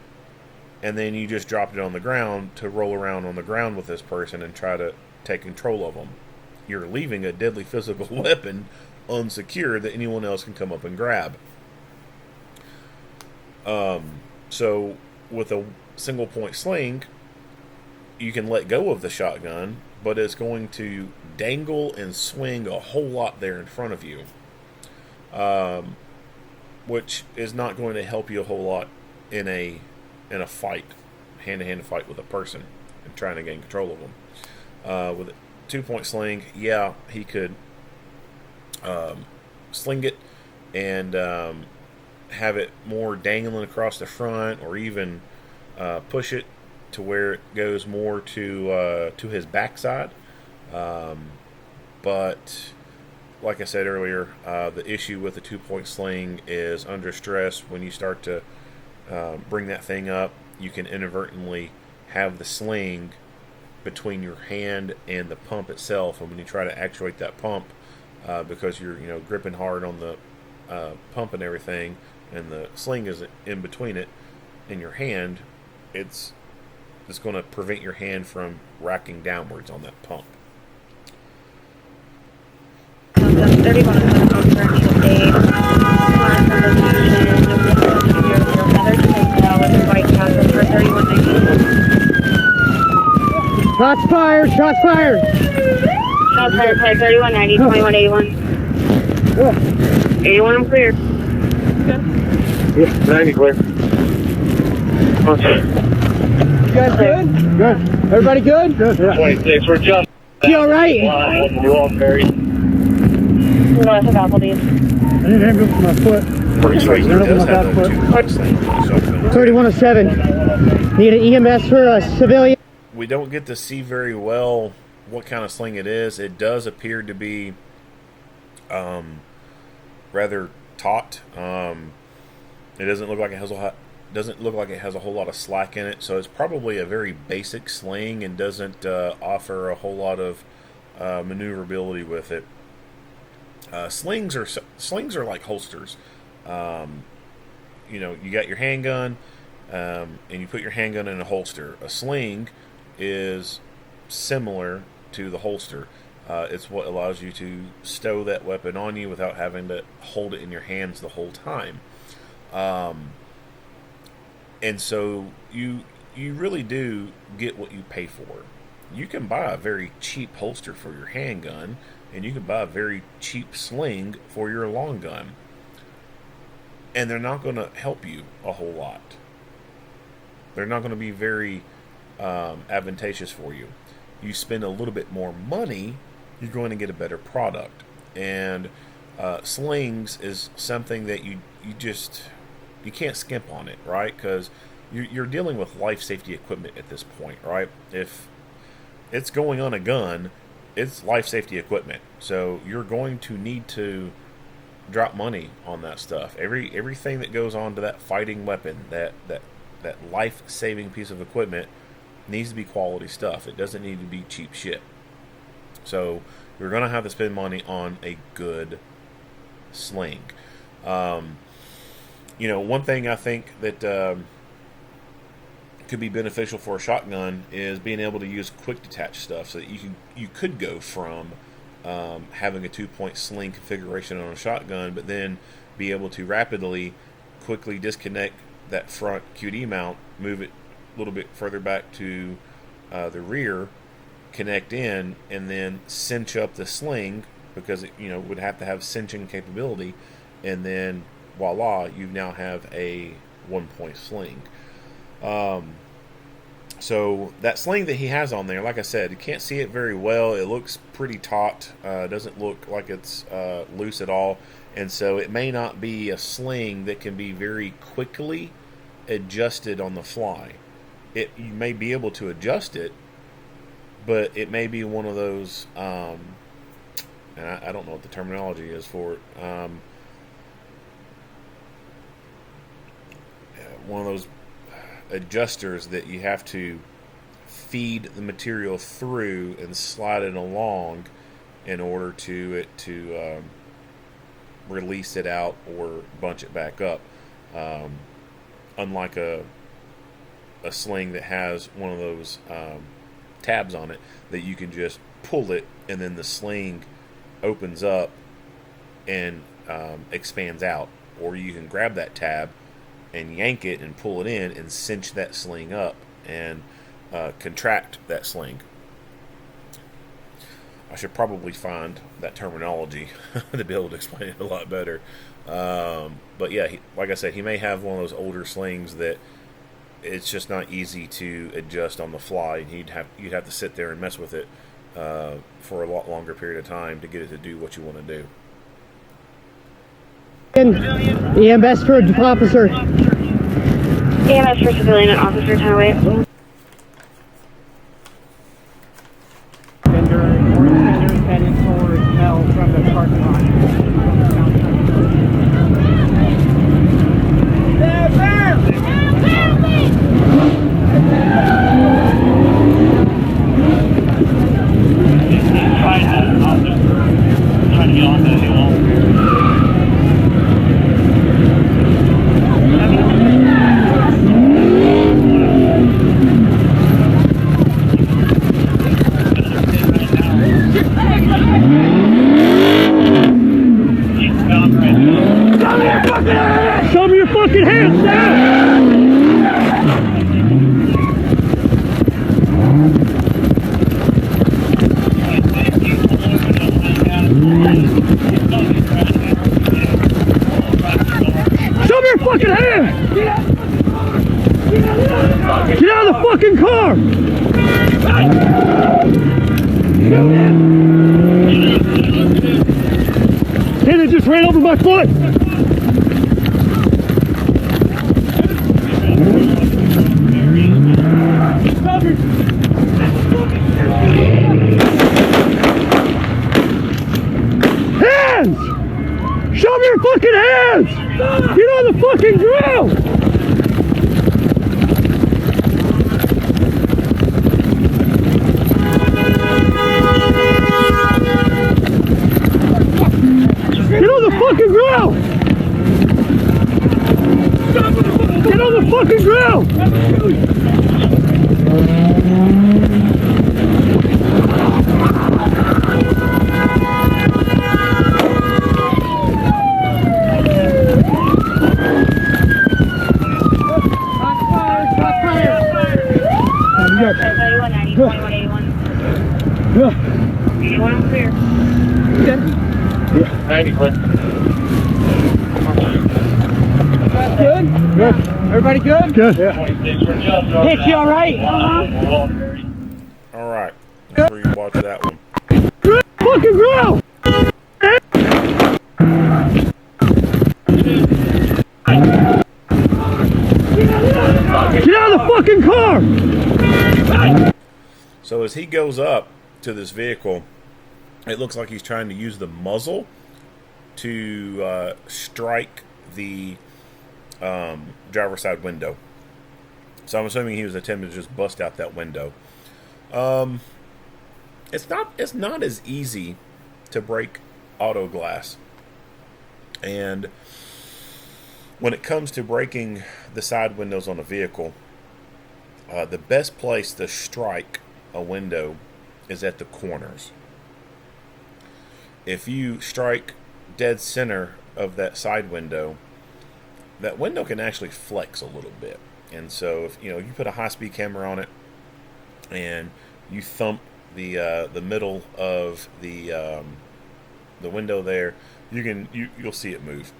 and then you just dropped it on the ground to roll around on the ground with this person and try to take control of them. You're leaving a deadly physical weapon unsecured that anyone else can come up and grab. So with a single point sling, you can let go of the shotgun, but it's going to dangle and swing a whole lot there in front of you, which is not going to help you a whole lot in a fight, hand-to-hand fight with a person and trying to gain control of them. With a 2-point sling, yeah, he could sling it and have it more dangling across the front, or even push it to where it goes more to his backside. But like I said earlier, the issue with the 2-point sling is under stress. When you start to bring that thing up, you can inadvertently have the sling between your hand and the pump itself, and when you try to actuate that pump, because you're gripping hard on the pump and everything, and the sling is in between it and your hand, it's going to prevent your hand from racking downwards on that pump. 31 officer needs aid. With White Castle for 3190. Shots fired! Shots fired! Shots fired, 3190, 2181. 81, I'm clear. Yeah, 90 clear. You guys good? Good. Everybody good? Good. 26, we're just. You alright? You all very. North of Applebee's. I didn't have my foot. Pretty sure he does have those 2-point slings. 3107. Need an EMS for a civilian. We don't get to see very well what kind of sling it is. It does appear to be rather taut. It doesn't look like it has a whole lot of slack in it, so it's probably a very basic sling and doesn't offer a whole lot of maneuverability with it. Slings are like holsters. You got your handgun, and you put your handgun in a holster. A sling is similar to the holster. It's what allows you to stow that weapon on you without having to hold it in your hands the whole time. And so you really do get what you pay for. You can buy a very cheap holster for your handgun, and you can buy a very cheap sling for your long gun. And they're not going to help you a whole lot. They're not going to be very advantageous for you. You spend a little bit more money, you're going to get a better product. And slings is something that you can't skimp on it, right? Because you're dealing with life safety equipment at this point, right? If it's going on a gun, it's life safety equipment. So you're going to need to drop money on that stuff. Everything that goes on to that fighting weapon, that life-saving piece of equipment, needs to be quality stuff. It doesn't need to be cheap shit. So you're going to have to spend money on a good sling. One thing I think that could be beneficial for a shotgun is being able to use quick detach stuff, so that you could go from having a 2-point sling configuration on a shotgun, but then be able to quickly disconnect that front QD mount, move it a little bit further back to the rear, connect in, and then cinch up the sling, because it would have to have cinching capability, and then voila, you now have a 1-point sling. So that sling that he has on there, like I said, you can't see it very well. It looks pretty taut. Doesn't look like it's loose at all. And so it may not be a sling that can be very quickly adjusted on the fly. You may be able to adjust it, but it may be one of those, and I don't know what the terminology is for it, one of those adjusters that you have to feed the material through and slide it along in order to release it out or bunch it back up. Unlike a sling that has one of those tabs on it that you can just pull it and then the sling opens up and expands out, or you can grab that tab and yank it and pull it in and cinch that sling up and contract that sling. I should probably find that terminology to be able to explain it a lot better. But yeah, like I said, he may have one of those older slings that it's just not easy to adjust on the fly, and you'd have to sit there and mess with it for a lot longer period of time to get it to do what you want to do. EMS for officer. EMS for civilian and officer, 1008. Fender is headed towards Mel from the parking lot. Trying to get on that hill. Show me your fucking hands now! Show me your fucking hands! Get out of the fucking car! Hey, they just ran over my foot! Hands! Show me your fucking hands! Get on the fucking ground! Get on the fucking ground! Get on the fucking ground! Good? Good. Everybody good? Good. Yeah. Hit you alright? Alright, make sure you watch that one. Good fucking ground! Get out of the fucking car! So as he goes up to this vehicle, it looks like he's trying to use the muzzle to strike the driver's side window. So I'm assuming he was attempting to just bust out that window. It's not as easy to break auto glass. And when it comes to breaking the side windows on a vehicle, the best place to strike a window is at the corners. If you strike dead center of that side window, that window can actually flex a little bit. And so if you put a high-speed camera on it and you thump the middle of the window there, you'll see it move.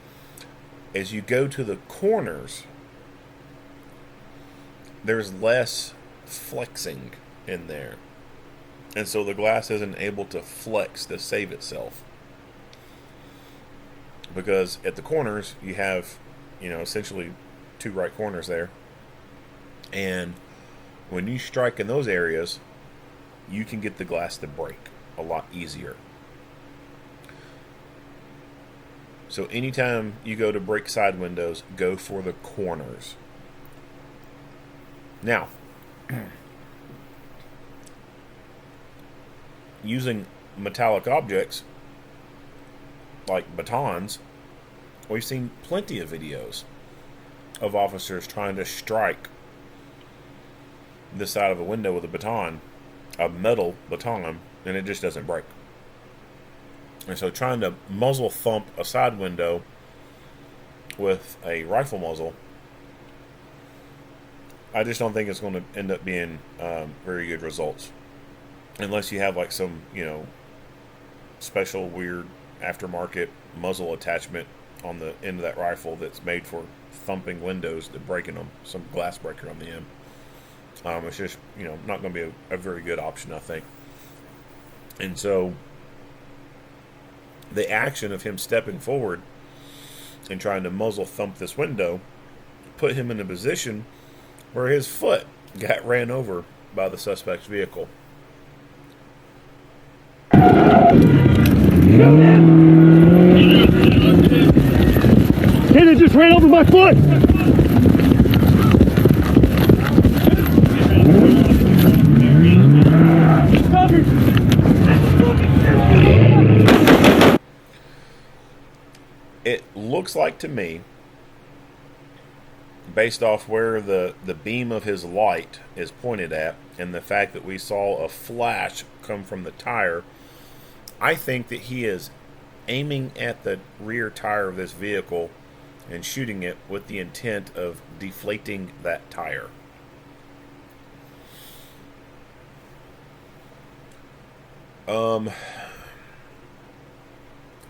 As you go to the corners, there's less flexing in there. And so the glass isn't able to flex to save itself. Because at the corners, you have, essentially 2 right corners there. And when you strike in those areas, you can get the glass to break a lot easier. So anytime you go to break side windows, go for the corners. Now, using metallic objects like batons, we've seen plenty of videos of officers trying to strike the side of a window with a baton, a metal baton, and it just doesn't break. And so trying to muzzle thump a side window with a rifle muzzle, I just don't think it's going to end up being very good results. Unless you have like some, special weird aftermarket muzzle attachment on the end of that rifle that's made for thumping windows to breaking them, some glass breaker on the end. It's just, not going to be a very good option, I think. And so the action of him stepping forward and trying to muzzle thump this window put him in a position where his foot got ran over by the suspect's vehicle. Hey, they just ran over my foot! It looks like to me, based off where the beam of his light is pointed at and the fact that we saw a flash come from the tire, I think that he is aiming at the rear tire of this vehicle and shooting it with the intent of deflating that tire.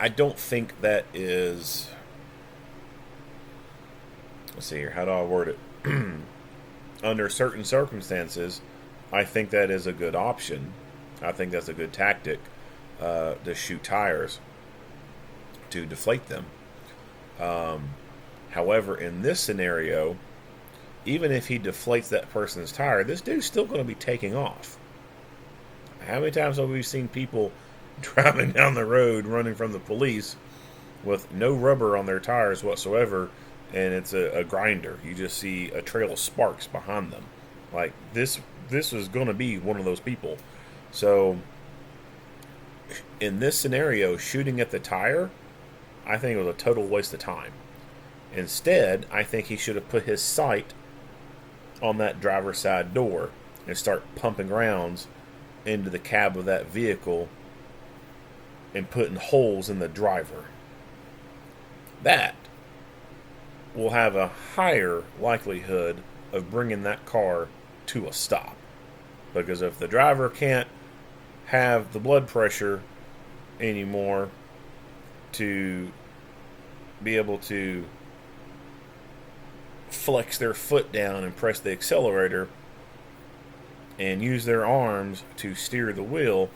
I don't think that is... Let's see here. How do I word it? Under certain circumstances, I think that is a good option. I think that's a good tactic to shoot tires, to deflate them. However, in this scenario, even if he deflates that person's tire, this dude's still going to be taking off. How many times have we seen people driving down the road running from the police with no rubber on their tires whatsoever, and it's a grinder? You just see a trail of sparks behind them. Like, this is going to be one of those people. So in this scenario, shooting at the tire, I think it was a total waste of time. Instead, I think he should have put his sight on that driver's side door and start pumping rounds into the cab of that vehicle and putting holes in the driver. That will have a higher likelihood of bringing that car to a stop. Because if the driver can't have the blood pressure anymore to be able to flex their foot down and press the accelerator and use their arms to steer the wheel,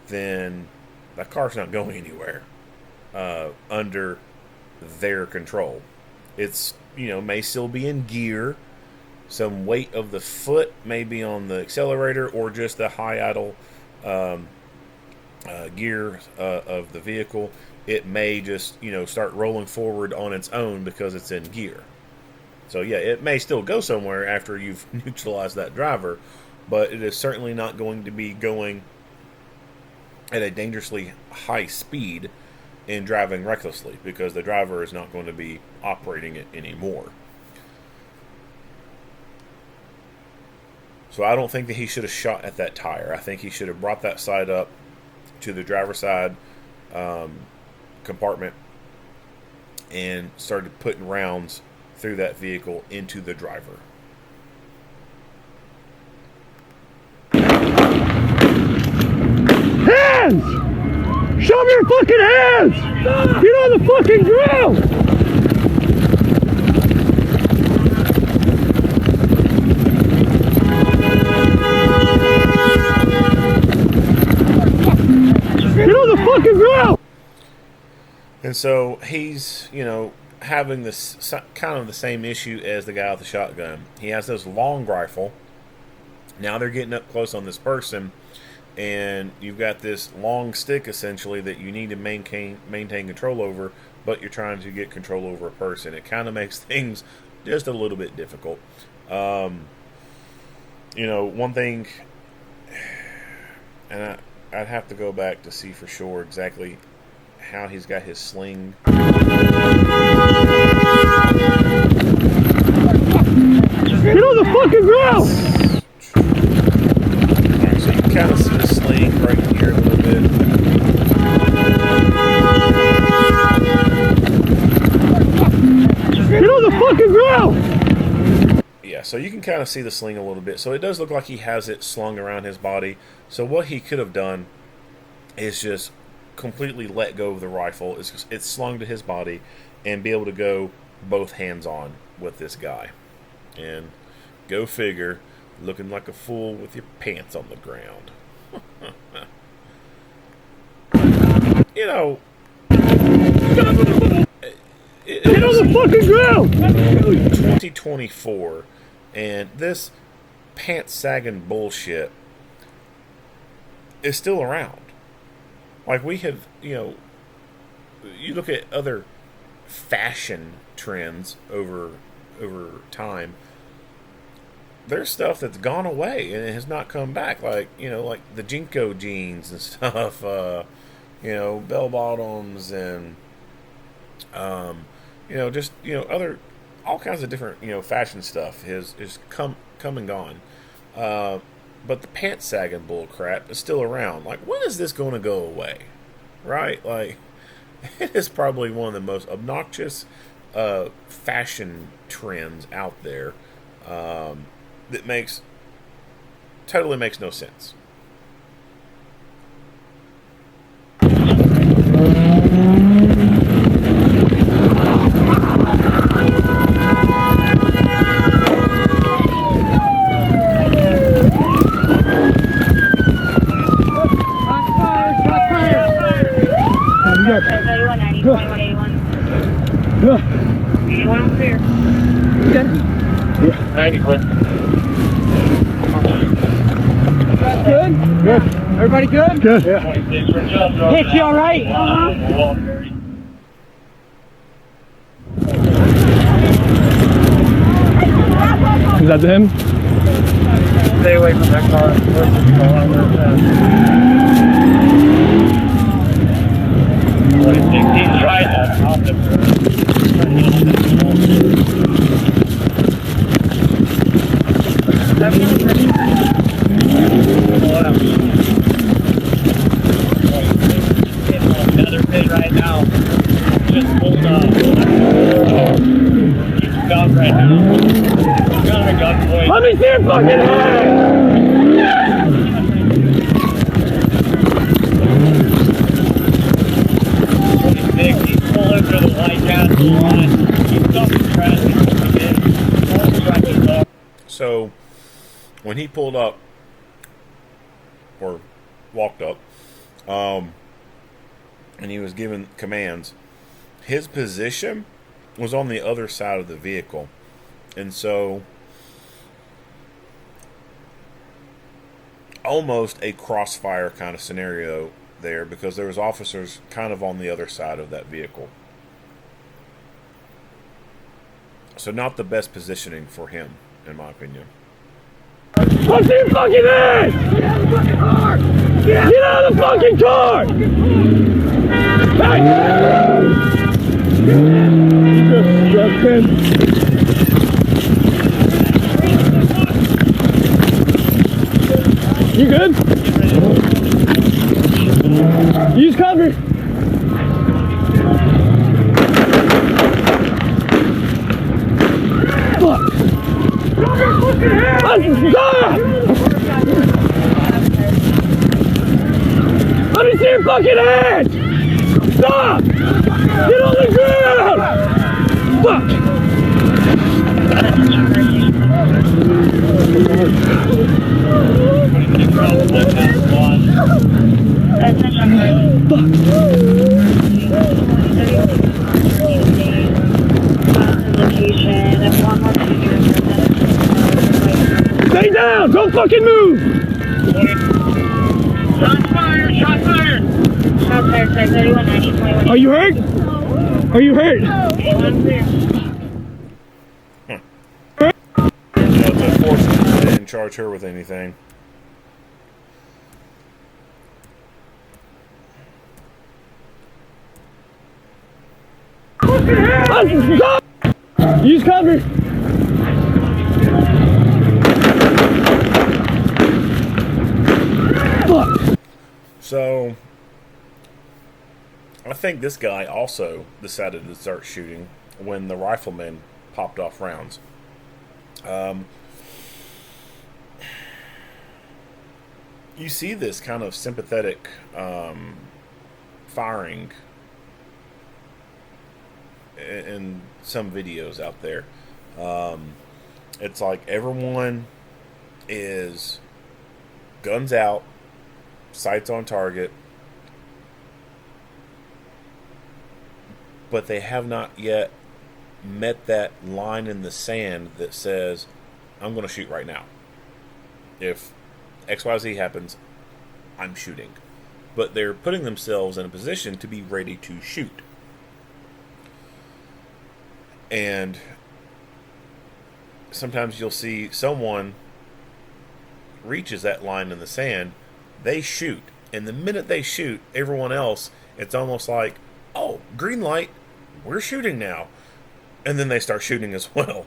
then that car's not going anywhere under their control. It's, may still be in gear. Some weight of the foot may be on the accelerator or just the high idle gear of the vehicle. It may just, start rolling forward on its own because it's in gear. So yeah, it may still go somewhere after you've neutralized that driver, but it is certainly not going to be going at a dangerously high speed and driving recklessly, because the driver is not going to be operating it anymore. So I don't think that he should have shot at that tire. I think he should have brought that side up to the driver's side compartment and started putting rounds through that vehicle into the driver. Hands! Show me your fucking hands! Get on the fucking ground! And so he's, you know, having this kind of the same issue as the guy with the shotgun. He has this long rifle. Now they're getting up close on this person, and you've got this long stick essentially that you need to maintain control over, but you're trying to get control over a person. It kind of makes things just a little bit difficult. You know, one thing, and I'd have to go back to see for sure exactly how he's got his sling. Get on the fucking ground! Alright, so you can kind of see the sling right here a little bit. Get on the fucking ground! Yeah, so you can kind of see the sling a little bit. So it does look like he has it slung around his body. So what he could have done is just completely let go of the rifle. It's slung to his body, and be able to go both hands on with this guy. And go figure, looking like a fool with your pants on the ground. You know, Get on the fucking ground! 2024, and this pants sagging bullshit is still around. Like, we have, you know, you look at other fashion trends over time, there's stuff that's gone away and it has not come back. Like, you know, like the Jinko jeans and stuff, you know, bell bottoms and, you know, just, you know, all kinds of different, you know, fashion stuff is come and gone. But the pants sagging bull crap is still around. Like, when is this going to go away? Right? Like, it is probably one of the most obnoxious fashion trends out there that totally makes no sense. Good? Everybody good? Good. Yeah. Hit you all right? Is that him? Stay away from that car. He's right off the another pit right now. Just pulled up. He's stopped right now. Got a gunpoint. Let me see your fucking head! He's pulled over to the White Castle line. He's stopping traffic. So, when he pulled up, or walked up, and he was given commands, his position was on the other side of the vehicle. And so, almost a crossfire kind of scenario there, because there was officers kind of on the other side of that vehicle. So not the best positioning for him, in my opinion. What's your fucking head? Get out of the fucking car! Get out of the fucking car! Hey! Justin. You good? Use cover. Fuck. Stop! Let me see your fucking head! Stop! Get on the ground! Fuck! fucking move! Shots fired! Shots fired! Shots fired, sir. 3190, 21. Are you hurt? Are you hurt? One clear. It's unfortunate they didn't charge her with anything. Stop! Use cover! Fuck! So, I think this guy also decided to start shooting when the rifleman popped off rounds. You see this kind of sympathetic firing in some videos out there. It's like everyone is guns out, sights on target, but they have not yet met that line in the sand that says, I'm going to shoot right now. If XYZ happens, I'm shooting. But they're putting themselves in a position to be ready to shoot. And sometimes you'll see someone reaches that line in the sand, they shoot. And the minute they shoot, everyone else, it's almost like, oh, green light, we're shooting now. And then they start shooting as well.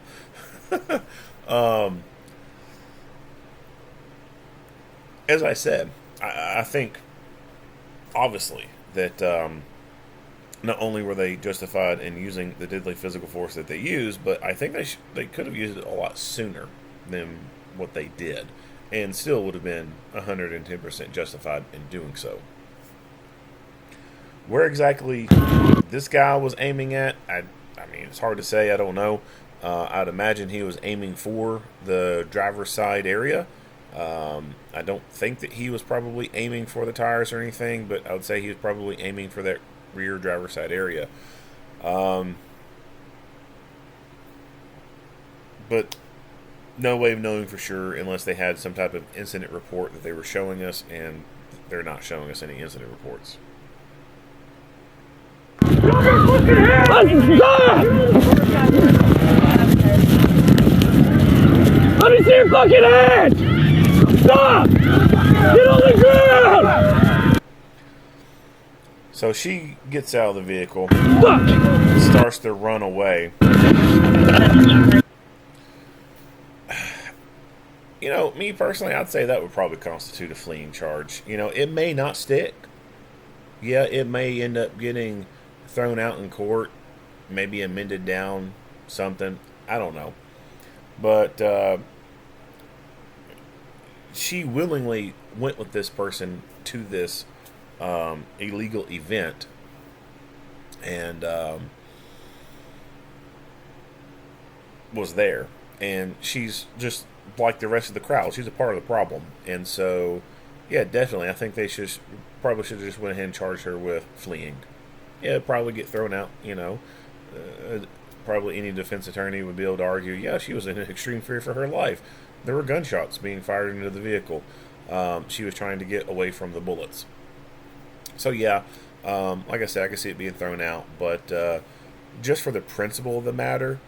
As I said, I think, obviously, that not only were they justified in using the deadly physical force that they used, but I think they could have used it a lot sooner than what they did, and still would have been 110% justified in doing so. Where exactly this guy was aiming at, I mean, it's hard to say. I don't know. I'd imagine he was aiming for the driver's side area. I don't think that he was probably aiming for the tires or anything, but I would say he was probably aiming for that rear driver's side area. But no way of knowing for sure unless they had some type of incident report that they were showing us, and they're not showing us any incident reports. Stop! Let me see your fucking head! Stop! Get on the ground! So she gets out of the vehicle, Fuck! starts to run away. You know, me personally, I'd say that would probably constitute a fleeing charge. You know, it may not stick. Yeah, it may end up getting thrown out in court, maybe amended down, something. I don't know. But she willingly went with this person to this illegal event, and was there. And she's just like the rest of the crowd. She's a part of the problem. And so, yeah, definitely, I think they probably should have just went ahead and charged her with fleeing. Yeah, probably get thrown out, you know. Probably any defense attorney would be able to argue, yeah, she was in extreme fear for her life. There were gunshots being fired into the vehicle. She was trying to get away from the bullets. So, yeah, like I said, I can see it being thrown out. But just for the principle of the matter,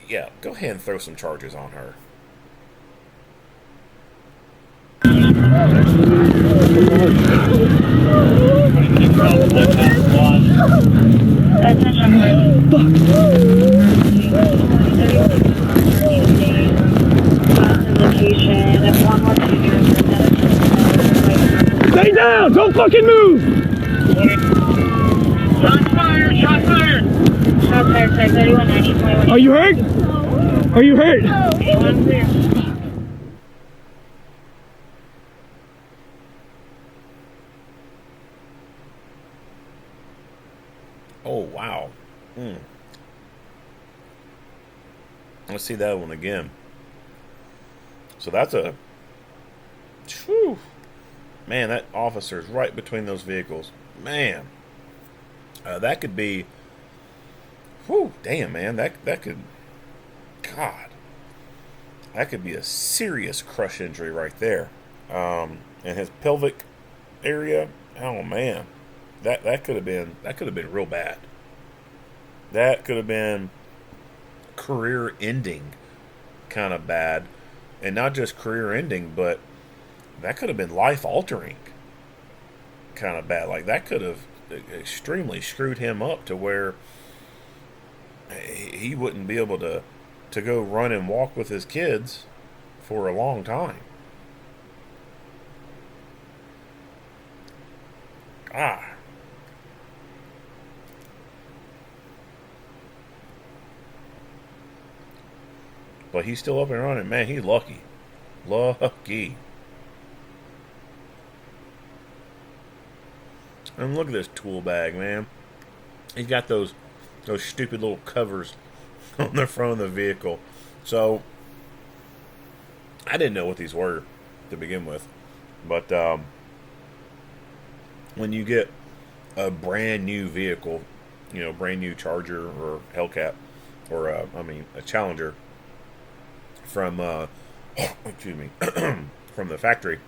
yeah, go ahead and throw some charges on her. Stay down! Don't fucking move! Shots fired! Shots fired! Shots fired, sir. 3190, 21. Are you hurt? Are you hurt? One clear. Oh, wow. Let's see that one again. So that's a... Whew. Man, that officer's right between those vehicles. Man. That could be... Whew, damn, man. That could... God. that could be a serious crush injury right there. And his pelvic area, oh man, that could have been real bad. That could have been career ending kind of bad, and not just career ending, but that could have been life altering kind of bad. Like that could have extremely screwed him up to where he wouldn't be able to go run and walk with his kids for a long time. But he's still up and running. Man, he's lucky. Lucky. And look at this tool bag, man. He's got those stupid little covers on the front of the vehicle. So I didn't know what these were to begin with. But when you get a brand new vehicle, brand new Charger or Hellcat, or a Challenger from excuse me, from the factory,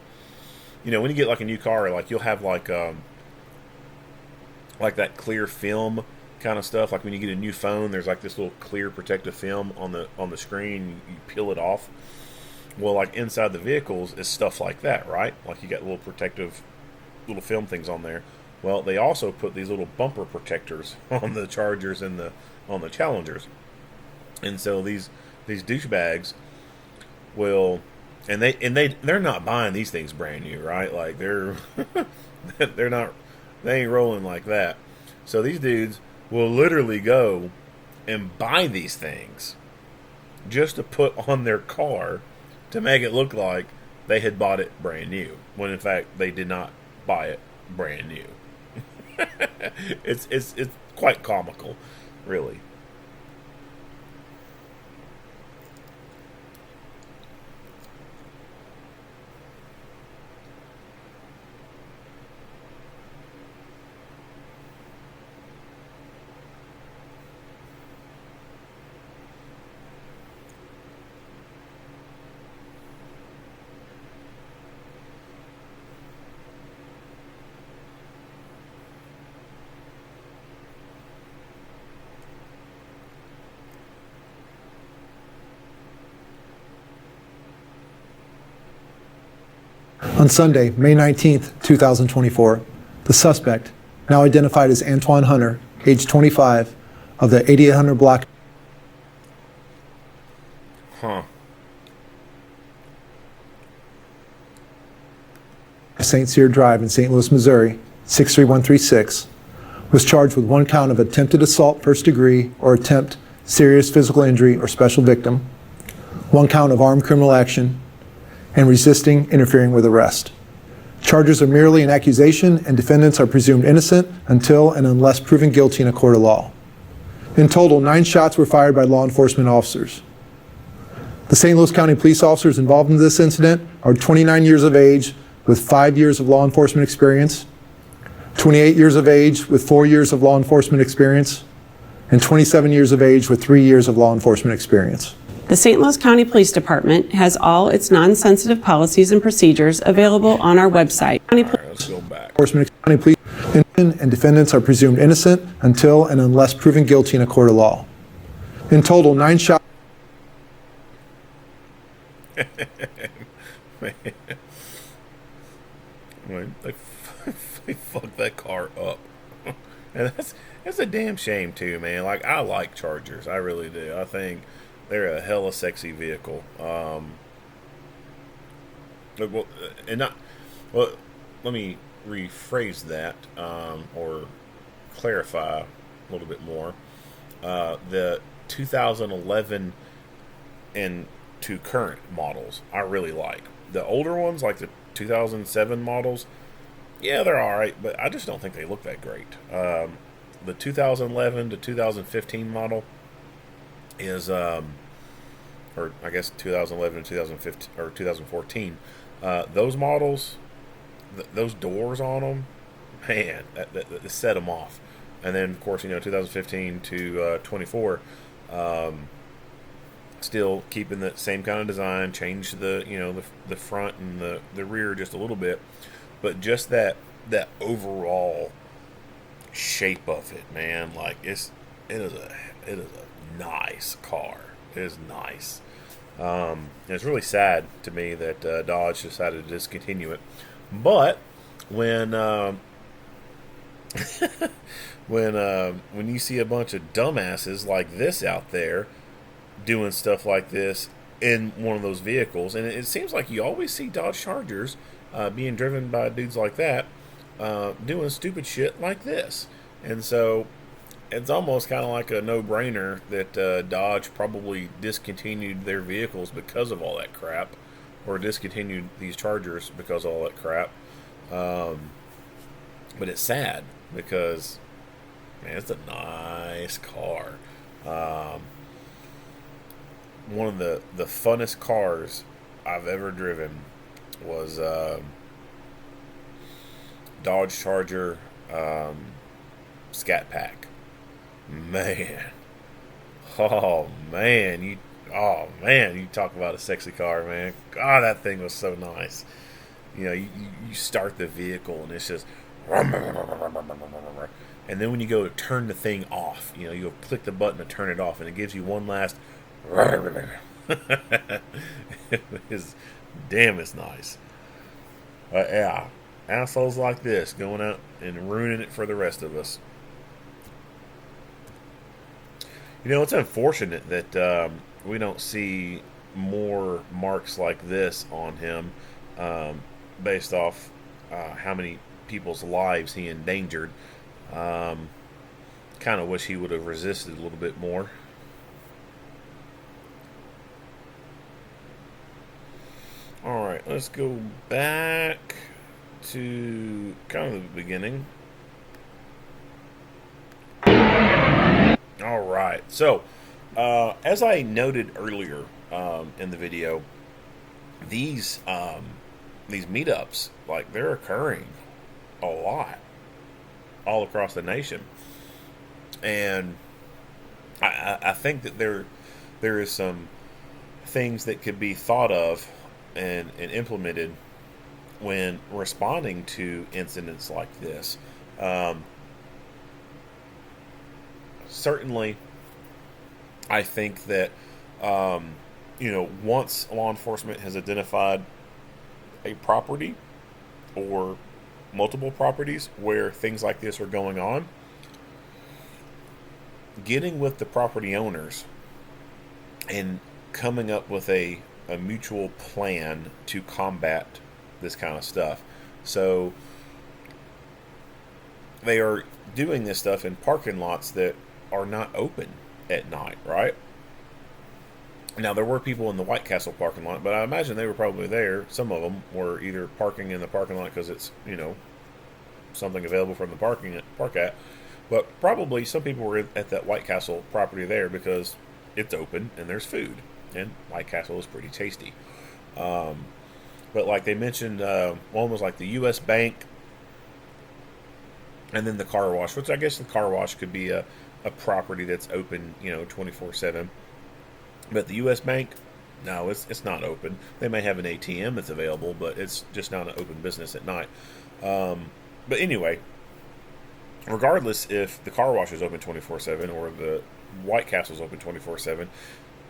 when you get like a new car, like you'll have like that clear film kind of stuff. Like when you get a new phone, there's like this little clear protective film on the screen. You peel it off. Well, like inside the vehicles is stuff like that, right? Like you got little protective little film things on there. Well, they also put these little bumper protectors on the Chargers and on the Challengers. And so these douchebags will, and they're not buying these things brand new, right? Like they ain't rolling like that. So these dudes will literally go and buy these things just to put on their car to make it look like they had bought it brand new, when in fact they did not buy it brand new. It's quite comical, really. On Sunday, May 19th, 2024, the suspect, now identified as Antwon Hunter, age 25, of the 8800 block St. Cyr Drive in St. Louis, Missouri, 63136, was charged with one count of attempted assault first degree or attempt serious physical injury or special victim, one count of armed criminal action, and resisting interfering with arrest. Charges are merely an accusation, and defendants are presumed innocent until and unless proven guilty in a court of law. In total, 9 shots were fired by law enforcement officers. The St. Louis County police officers involved in this incident are 29 years of age with 5 years of law enforcement experience, 28 years of age with 4 years of law enforcement experience, and 27 years of age with 3 years of law enforcement experience. The St. Louis County Police Department has all its non-sensitive policies and procedures available on our website. All right, let's go back. County police and defendants are presumed innocent until and unless proven guilty in a court of law. In total, 9 shots. Man, they fucked that car up. And that's a damn shame too, man. Like, I like Chargers, I really do. I think they're a hella sexy vehicle. Let me rephrase that, or clarify a little bit more. The 2011 and to current models, I really like. The older ones, like the 2007 models, yeah, they're alright, but I just don't think they look that great. The 2011 to 2015 model is, or I guess 2011 to 2015 or 2014, those models, those doors on them, man, that set them off. And then, of course, 2015 to 24, still keeping the same kind of design, change the the front and the rear just a little bit, but just that overall shape of it, man, like it is a nice car. It is nice. It's really sad to me that Dodge decided to discontinue it, but when when you see a bunch of dumbasses like this out there doing stuff like this in one of those vehicles, and it seems like you always see Dodge Chargers being driven by dudes like that, doing stupid shit like this. And so it's almost kind of like a no-brainer that Dodge probably discontinued their vehicles because of all that crap, or discontinued these Chargers because of all that crap. But it's sad because, man, it's a nice car. One of the funnest cars I've ever driven was Dodge Charger Scat Pack. Man. Oh man, you talk about a sexy car, man. God, that thing was so nice. You start the vehicle and it's just, and then when you go to turn the thing off, you'll click the button to turn it off, and it gives you one last. It's nice. Yeah, assholes like this going out and ruining it for the rest of us. It's unfortunate that we don't see more marks like this on him, based off how many people's lives he endangered. Kind of wish he would have resisted a little bit more. Alright, let's go back to kind of the beginning. Alright, so as I noted earlier in the video, these meetups, like, they're occurring a lot all across the nation, and I think that there is some things that could be thought of and implemented when responding to incidents like this. Certainly, I think that once law enforcement has identified a property or multiple properties where things like this are going on, getting with the property owners and coming up with a mutual plan to combat this kind of stuff. So they are doing this stuff in parking lots that are not open at night, right? Now, there were people in the White Castle parking lot, but I imagine they were probably there. Some of them were either parking in the parking lot because it's, something available from the park at. But probably some people were at that White Castle property there because it's open and there's food. And White Castle is pretty tasty. But like they mentioned, one was like the U.S. Bank, and then the car wash, which I guess the car wash could be a property that's open, 24/7. But the U.S. Bank, no, it's not open. They may have an ATM that's available, but it's just not an open business at night. But anyway, regardless if the car wash is open 24/7 or the White Castle is open 24/7,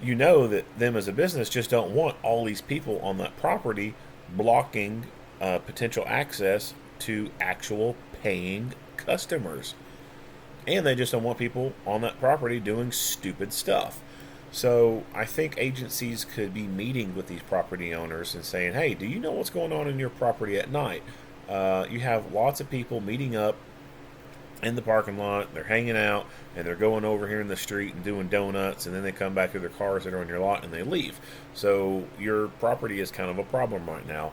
you know that them as a business just don't want all these people on that property blocking potential access to actual paying customers. And they just don't want people on that property doing stupid stuff. So I think agencies could be meeting with these property owners and saying, hey, do you know what's going on in your property at night? You have lots of people meeting up in the parking lot, they're hanging out, and they're going over here in the street and doing donuts, and then they come back to their cars that are on your lot and they leave. So your property is kind of a problem right now.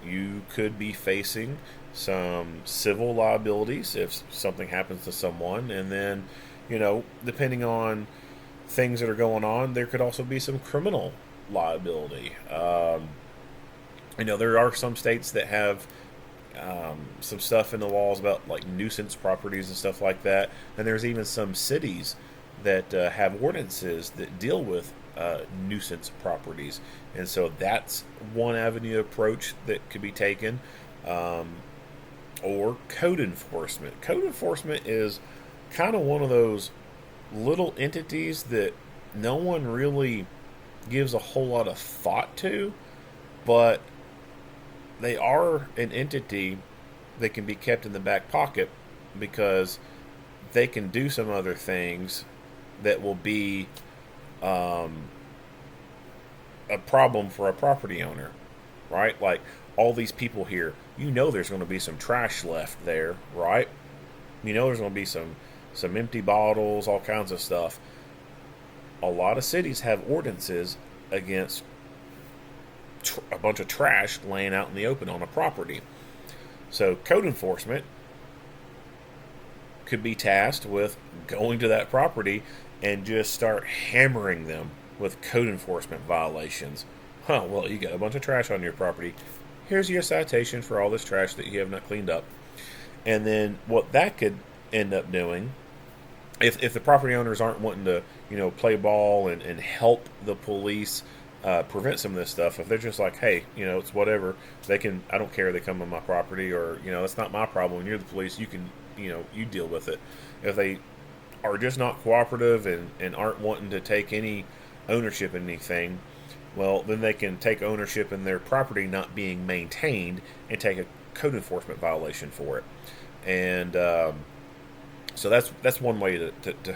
You could be facing some civil liabilities if something happens to someone, and then, depending on things that are going on, there could also be some criminal liability. There are some states that have some stuff in the laws about like nuisance properties and stuff like that, and there's even some cities that have ordinances that deal with nuisance properties. And so that's one avenue approach that could be taken. Or code enforcement. Code enforcement is kind of one of those little entities that no one really gives a whole lot of thought to, but they are an entity that can be kept in the back pocket because they can do some other things that will be a problem for a property owner, right? Like all these people here, there's going to be some trash left there, right? There's going to be some empty bottles, all kinds of stuff. A lot of cities have ordinances against a bunch of trash laying out in the open on a property. So code enforcement could be tasked with going to that property and just start hammering them with code enforcement violations. Well, you got a bunch of trash on your property. Here's your citation for all this trash that you have not cleaned up. And then what that could end up doing, if the property owners aren't wanting to, play ball and help the police prevent some of this stuff, if they're just like, hey, it's whatever, I don't care, they come on my property, or, it's not my problem, when you're the police, you can, you deal with it. If they are just not cooperative and aren't wanting to take any ownership in anything, well, then they can take ownership in their property not being maintained and take a code enforcement violation for it. And so that's one way to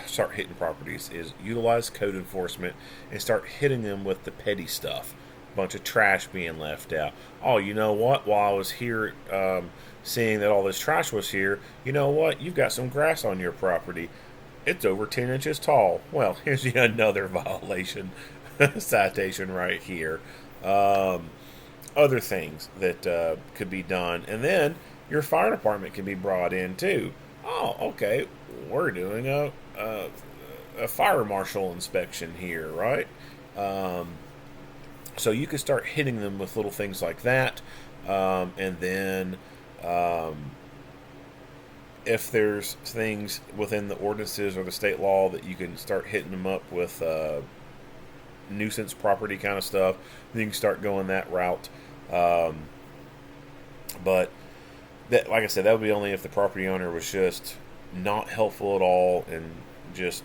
start hitting properties, is utilize code enforcement and start hitting them with the petty stuff. A bunch of trash being left out. Oh, you know what? While I was here seeing that all this trash was here, you know what? You've got some grass on your property. It's over 10 inches tall. Well, here's another violation. Citation right here. Other things that could be done. And then your fire department can be brought in too. Oh, okay, we're doing a fire marshal inspection here, right? So you can start hitting them with little things like that. And then if there's things within the ordinances or the state law that you can start hitting them up with nuisance property kind of stuff, then you can start going that route. But that, like I said, that would be only if the property owner was just not helpful at all and just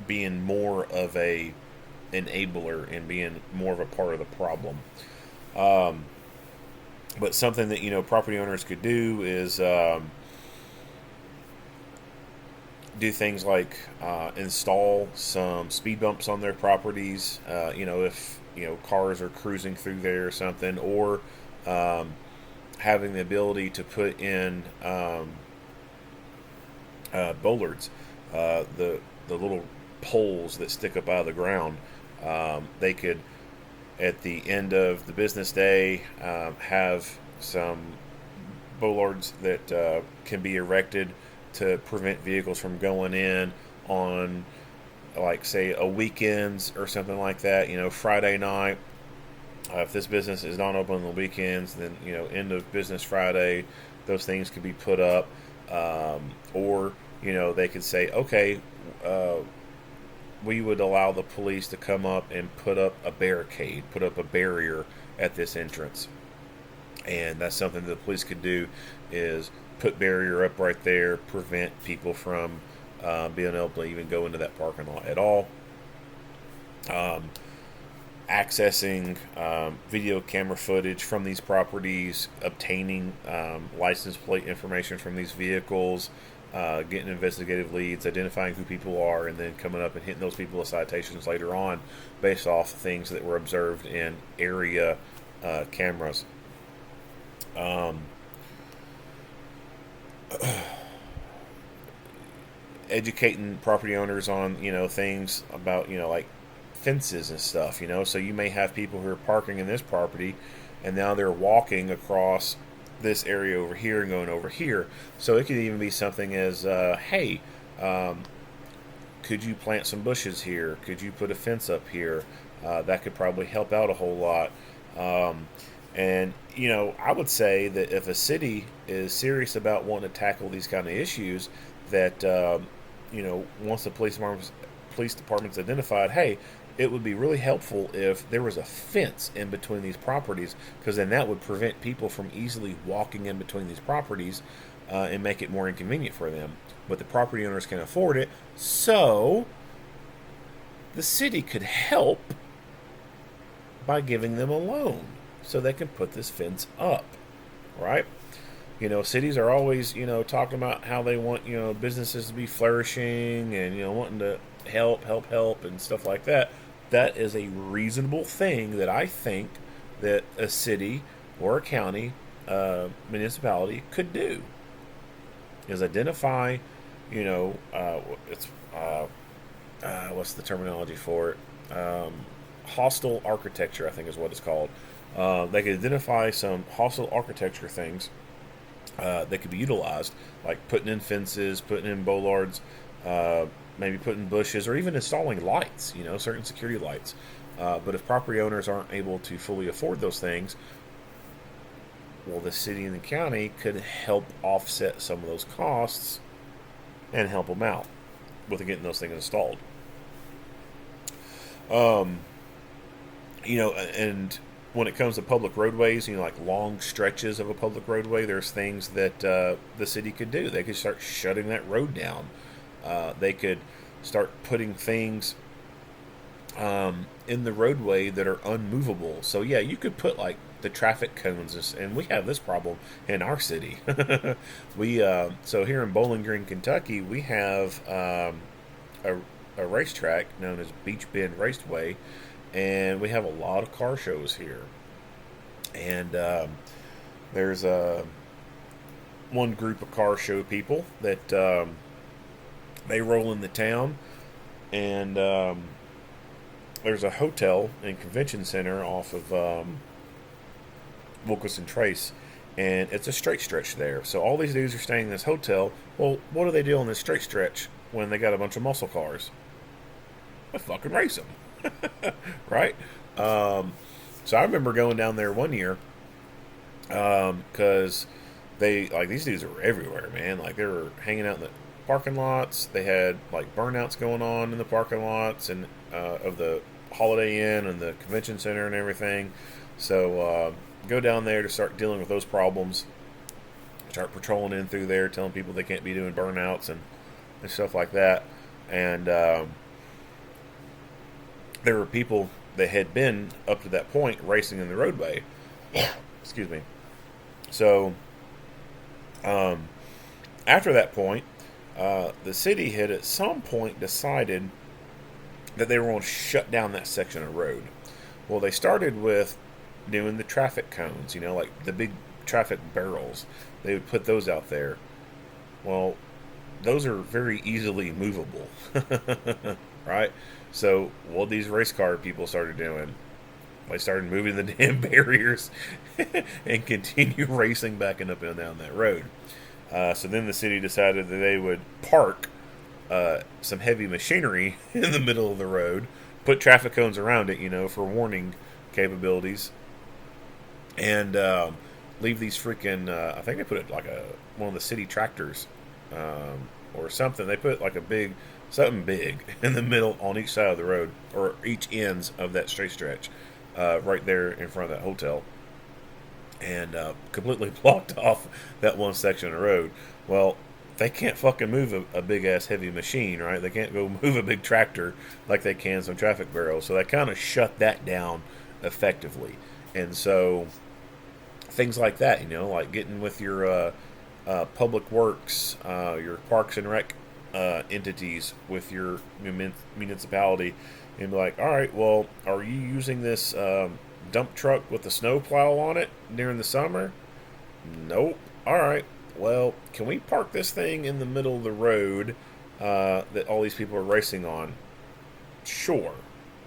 being more of a enabler and being more of a part of the problem. But something that property owners could do is do things like install some speed bumps on their properties. If cars are cruising through there or something, or having the ability to put in bollards, the little poles that stick up out of the ground. They could, at the end of the business day, have some bollards that can be erected to prevent vehicles from going in on, like, say, a weekends or something like that. Friday night. If this business is not open on the weekends, then end of business Friday, those things could be put up. Or they could say, okay, we would allow the police to come up and put up a barricade, put up a barrier at this entrance. And that's something that the police could do, is put barrier up right there, prevent people from being able to even go into that parking lot at all. Accessing video camera footage from these properties, obtaining license plate information from these vehicles, getting investigative leads, identifying who people are, and then coming up and hitting those people with citations later on based off things that were observed in area cameras. Educating property owners on things about like fences and stuff, so you may have people who are parking in this property and now they're walking across this area over here and going over here. So it could even be something as hey, could you plant some bushes here, could you put a fence up here? That could probably help out a whole lot. And I would say that if a city is serious about wanting to tackle these kind of issues, that once the police department's identified, hey, it would be really helpful if there was a fence in between these properties, because then that would prevent people from easily walking in between these properties and make it more inconvenient for them. But the property owners can afford it, so the city could help by giving them a loan so they can put this fence up, right? You know, cities are always, you know, talking about how they want, you know, businesses to be flourishing and, you know, wanting to help and stuff like that. That is a reasonable thing that I think that a city or a county, municipality could do, is identify, you know, what's the terminology for it? Hostile architecture, I think is what it's called. They could identify some hostile architecture things that could be utilized, like putting in fences, putting in bollards, maybe putting bushes, or even installing lights, you know, certain security lights. But if property owners aren't able to fully afford those things, well, the city and the county could help offset some of those costs and help them out with getting those things installed. You know, and when it comes to public roadways, you know, like long stretches of a public roadway, there's things that the city could do. They could start shutting that road down. They could start putting things in the roadway that are unmovable. So yeah, you could put like the traffic cones, and we have this problem in our city. So here in Bowling Green, Kentucky, we have a racetrack known as Beach Bend Raceway, and we have a lot of car shows here. And there's one group of car show people that they roll in the town, and there's a hotel and convention center off of Wilkerson Trace, and it's a straight stretch there. So all these dudes are staying in this hotel. Well, what do they do on this straight stretch when they got a bunch of muscle cars? They fucking race them, right? So I remember going down there one year because they, like, these dudes were everywhere, man. Like, they were hanging out in the parking lots. They had like burnouts going on in the parking lots and of the Holiday Inn and the convention center and everything. So go down there to start dealing with those problems. Start patrolling in through there, telling people they can't be doing burnouts and stuff like that. And there were people that had been up to that point racing in the roadway. Excuse me. So after that point, the city had at some point decided that they were going to shut down that section of road. Well, they started with doing the traffic cones, you know, like the big traffic barrels. They would put those out there. Well, those are very easily movable, right? So what these race car people started doing, they started moving the damn barriers and continue racing back and up and down that road. So then the city decided that they would park some heavy machinery in the middle of the road, put traffic cones around it, you know, for warning capabilities, and leave these freaking, I think they put it like one of the city tractors or something. They put like something big in the middle on each side of the road, or each ends of that straight stretch, right there in front of that hotel, and completely blocked off that one section of road. Well, they can't fucking move a big ass heavy machine, right? They can't go move a big tractor like they can some traffic barrels. So they kind of shut that down effectively. And so things like that, you know, like getting with your public works, your parks and rec entities with your municipality, and be like, all right, well, are you using this dump truck with a snow plow on it during the summer? Nope. All right, well, can we park this thing in the middle of the road that all these people are racing on? Sure,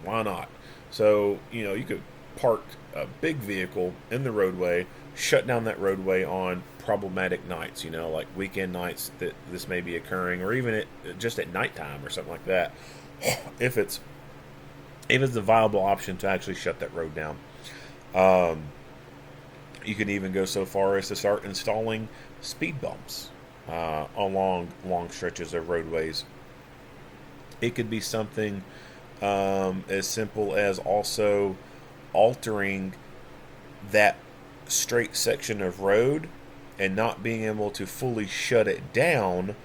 why not? So, you know, you could park a big vehicle in the roadway, shut down that roadway on problematic nights, you know, like weekend nights that this may be occurring, or even just at nighttime or something like that, if it's a viable option to actually shut that road down. You can even go so far as to start installing speed bumps along long stretches of roadways. It could be something as simple as also altering that straight section of road and not being able to fully shut it down,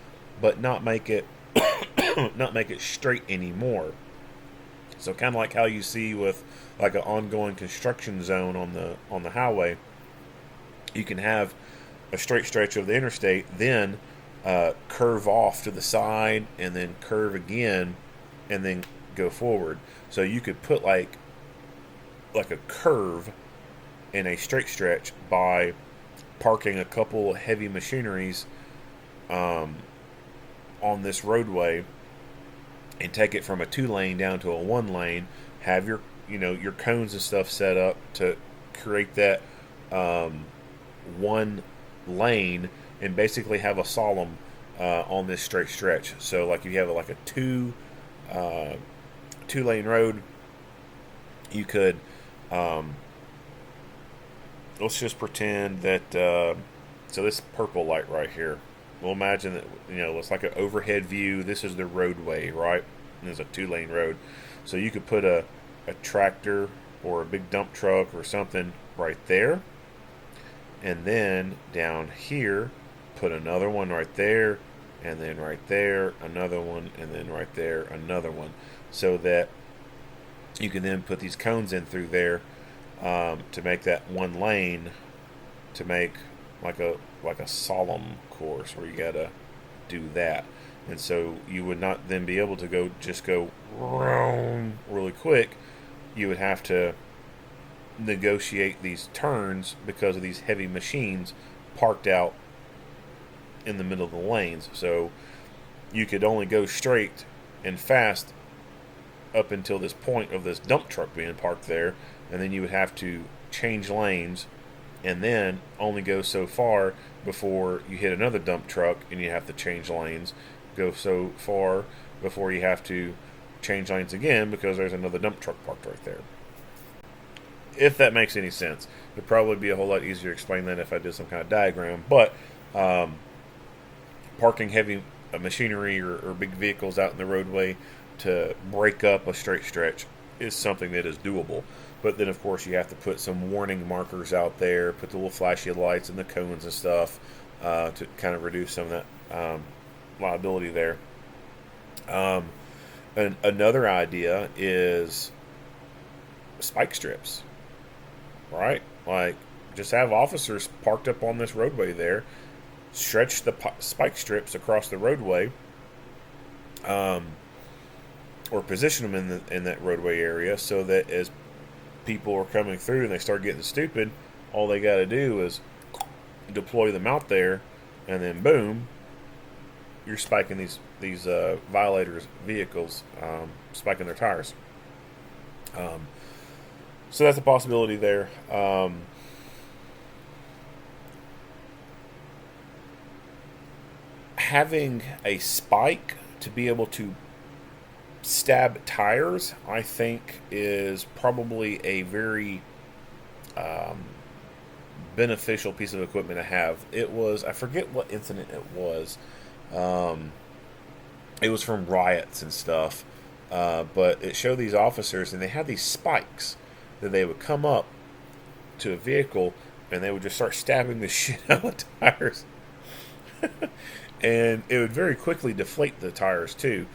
but not make it not make it straight anymore. So kind of like how you see with like an ongoing construction zone on the highway, you can have a straight stretch of the interstate, then curve off to the side, and then curve again, and then go forward. So you could put like a curve in a straight stretch by parking a couple heavy machineries on this roadway, and take it from a 2-lane down to a 1-lane. Have your your cones and stuff set up to create that 1 lane, and basically have a solemn on this straight stretch. So like if you have like a 2-lane road, you could let's just pretend that so this purple light right here, we'll imagine that it's like an overhead view. This is the roadway, right? And there's a 2-lane road, so you could put a tractor or a big dump truck or something right there, and then down here put another one right there, and then right there another one, and then right there another one, so that you can then put these cones in through there to make that 1 lane, to make like a solemn course where you gotta do that. And so you would not then be able to go really quick. You would have to negotiate these turns because of these heavy machines parked out in the middle of the lanes. So you could only go straight and fast up until this point of this dump truck being parked there, and then you would have to change lanes and then only go so far before you hit another dump truck and you have to change lanes, go so far before you have to change lanes again because there's another dump truck parked right there. If that makes any sense. It'd probably be a whole lot easier to explain that if I did some kind of diagram, but parking heavy machinery or big vehicles out in the roadway to break up a straight stretch is something that is doable. But then, of course, you have to put some warning markers out there, put the little flashy lights and the cones and stuff to kind of reduce some of that liability there. And another idea is spike strips, right? Like, just have officers parked up on this roadway there, stretch the spike strips across the roadway, or position them in that roadway area, so that as people are coming through and they start getting stupid, all they got to do is deploy them out there, and then boom, you're spiking these violators' vehicles, spiking their tires. So that's a possibility there. Having a spike to be able to stab tires, I think, is probably a very beneficial piece of equipment to have. It was, I forget what incident it was. It was from riots and stuff, but it showed these officers, and they had these spikes that they would come up to a vehicle and they would just start stabbing the shit out of tires. And it would very quickly deflate the tires too.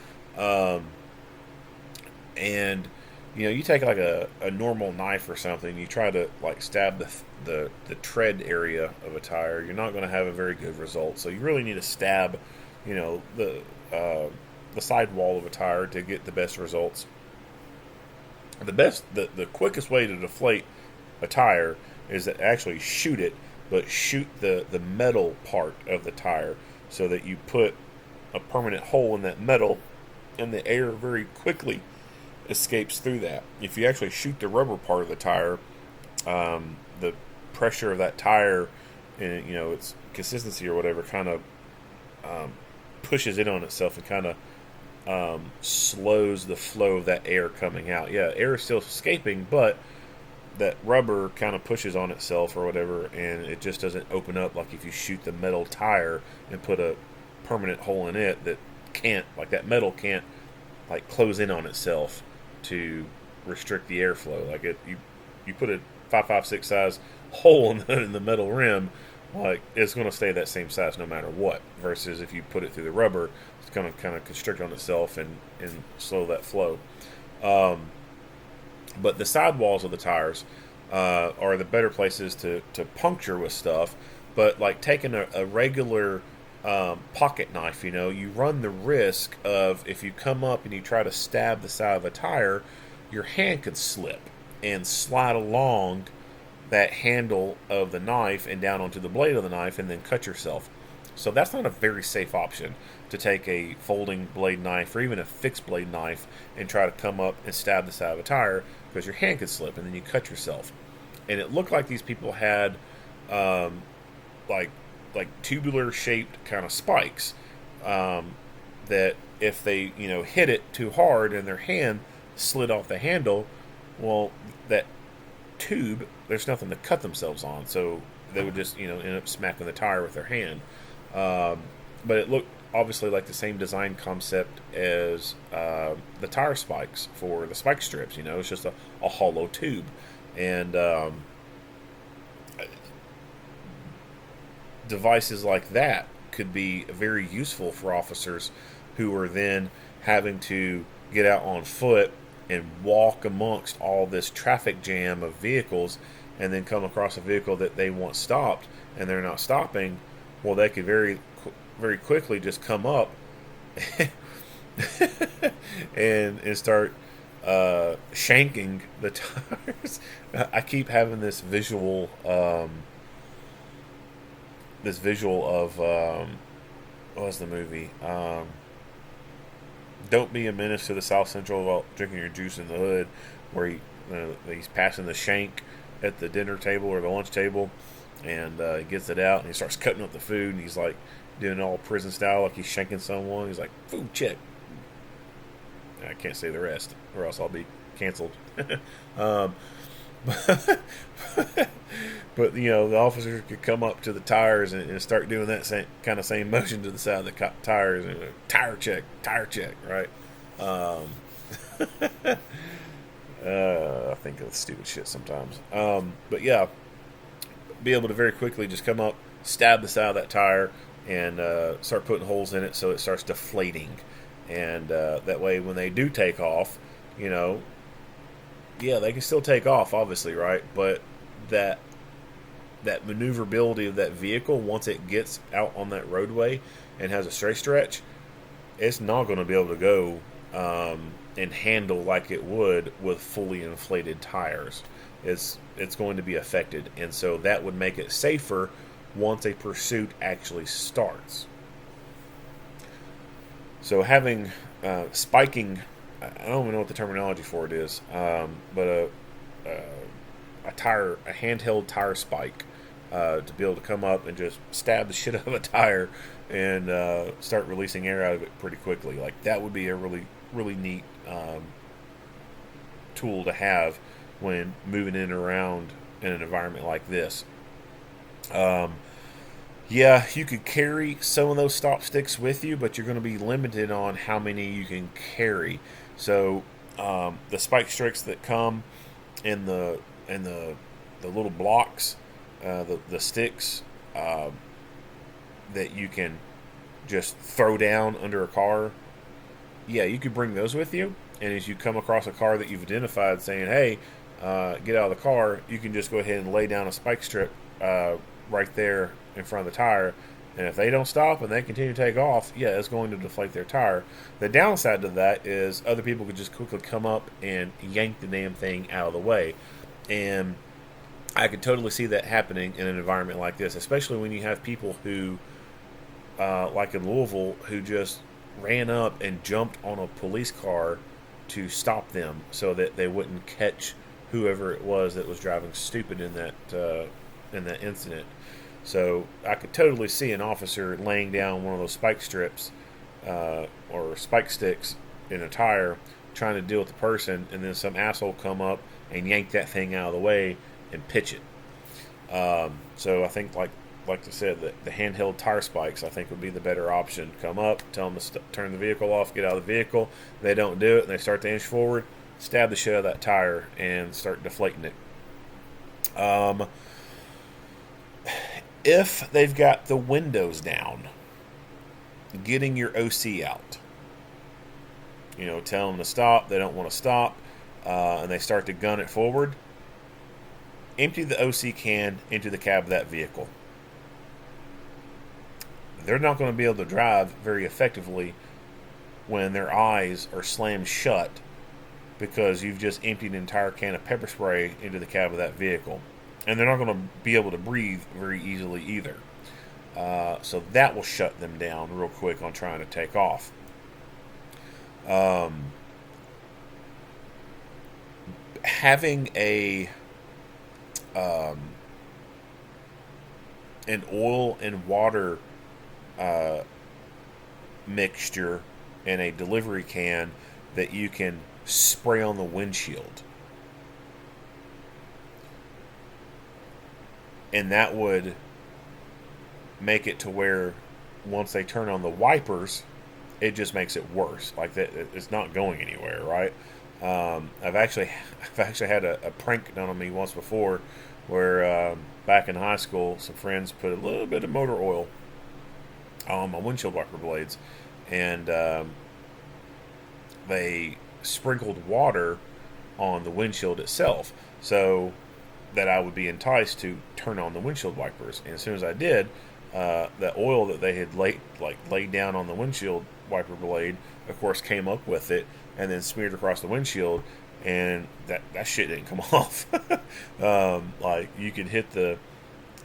And you take like a normal knife or something, you try to like stab the tread area of a tire, you're not going to have a very good result. So you really need to stab the sidewall of a tire to get the best results. The quickest way to deflate a tire is to actually shoot it, but shoot the metal part of the tire, so that you put a permanent hole in that metal, and the air very quickly escapes through that. If you actually shoot the rubber part of the tire, the pressure of that tire and its consistency or whatever kind of pushes in on itself and kind of slows the flow of that air coming out. Yeah, air is still escaping, but that rubber kind of pushes on itself or whatever, and it just doesn't open up like if you shoot the metal tire and put a permanent hole in it that can't, like that metal can't like close in on itself to restrict the airflow. Like you put a 5.56 size hole in the metal rim, like it's going to stay that same size no matter what. Versus if you put it through the rubber, it's going to kind of constrict on itself and slow that flow. But the sidewalls of the tires are the better places to puncture with stuff. But like taking a regular pocket knife, you run the risk of, if you come up and you try to stab the side of a tire, your hand could slip and slide along that handle of the knife and down onto the blade of the knife and then cut yourself. So that's not a very safe option, to take a folding blade knife or even a fixed blade knife and try to come up and stab the side of a tire, because your hand could slip and then you cut yourself. And it looked like these people had like tubular shaped kind of spikes that if they hit it too hard and their hand slid off the handle, well, that tube, there's nothing to cut themselves on, so they would just end up smacking the tire with their hand. But it looked obviously like the same design concept as the tire spikes for the spike strips. It's just a hollow tube. And devices like that could be very useful for officers who are then having to get out on foot and walk amongst all this traffic jam of vehicles, and then come across a vehicle that they want stopped and they're not stopping. Well, they could very quickly just come up and start shanking the tires. I keep having this visual of what was the movie? Don't Be a Menace to the South Central while drinking your juice in the hood, where he's passing the shank at the dinner table or the lunch table, and he gets it out and he starts cutting up the food, and he's like doing all prison style, like he's shanking someone. He's like, food check. I can't say the rest, or else I'll be canceled. But the officers could come up to the tires and start doing that same motion to the side of the tires, and tire check, right? I think of stupid shit sometimes. But yeah, be able to very quickly just come up, stab the side of that tire, and start putting holes in it so it starts deflating. And that way, when they do take off, yeah, they can still take off, obviously, right? But that maneuverability of that vehicle, once it gets out on that roadway and has a straight stretch, it's not going to be able to go and handle like it would with fully inflated tires. It's going to be affected, and so that would make it safer once a pursuit actually starts. So having spiking, I don't even know what the terminology for it is, but a handheld tire spike to be able to come up and just stab the shit out of a tire and start releasing air out of it pretty quickly. Like, that would be a really, really neat tool to have when moving in and around in an environment like this. Yeah, you could carry some of those stop sticks with you, but you're going to be limited on how many you can carry. So the spike strips that come in the little blocks, the sticks that you can just throw down under a car, yeah, you could bring those with you. And as you come across a car that you've identified saying, hey, get out of the car, you can just go ahead and lay down a spike strip right there in front of the tire. And if they don't stop and they continue to take off, yeah, it's going to deflate their tire. The downside to that is other people could just quickly come up and yank the damn thing out of the way. And I could totally see that happening in an environment like this, especially when you have people who, like in Louisville, who just ran up and jumped on a police car to stop them so that they wouldn't catch whoever it was that was driving stupid in that incident. So I could totally see an officer laying down one of those spike strips or spike sticks in a tire trying to deal with the person, and then some asshole come up and yank that thing out of the way and pitch it. So I think, like I said, the handheld tire spikes, I think, would be the better option. Come up, tell them to turn the vehicle off, get out of the vehicle. They don't do it, and they start to inch forward. stab the shit out of that tire and start deflating it. If they've got the windows down, getting your OC out. You know, tell them to stop. They don't want to stop, and they start to gun it forward. Empty the OC can into the cab of that vehicle. They're not going to be able to drive very effectively when their eyes are slammed shut because you've just emptied an entire can of pepper spray into the cab of that vehicle. And they're not going to be able to breathe very easily either. So that will shut them down real quick on trying to take off. Having an oil and water mixture in a delivery can that you can spray on the windshield. And that would make it to where once they turn on the wipers, it just makes it worse. Like that, it's not going anywhere, right? I've actually had a prank done on me once before, where back in high school, some friends put a little bit of motor oil on my windshield wiper blades, and they sprinkled water on the windshield itself, so that I would be enticed to turn on the windshield wipers. And as soon as I did, the oil that they had laid down on the windshield wiper blade, of course, came up with it and then smeared across the windshield, and that shit didn't come off. Like, you could hit the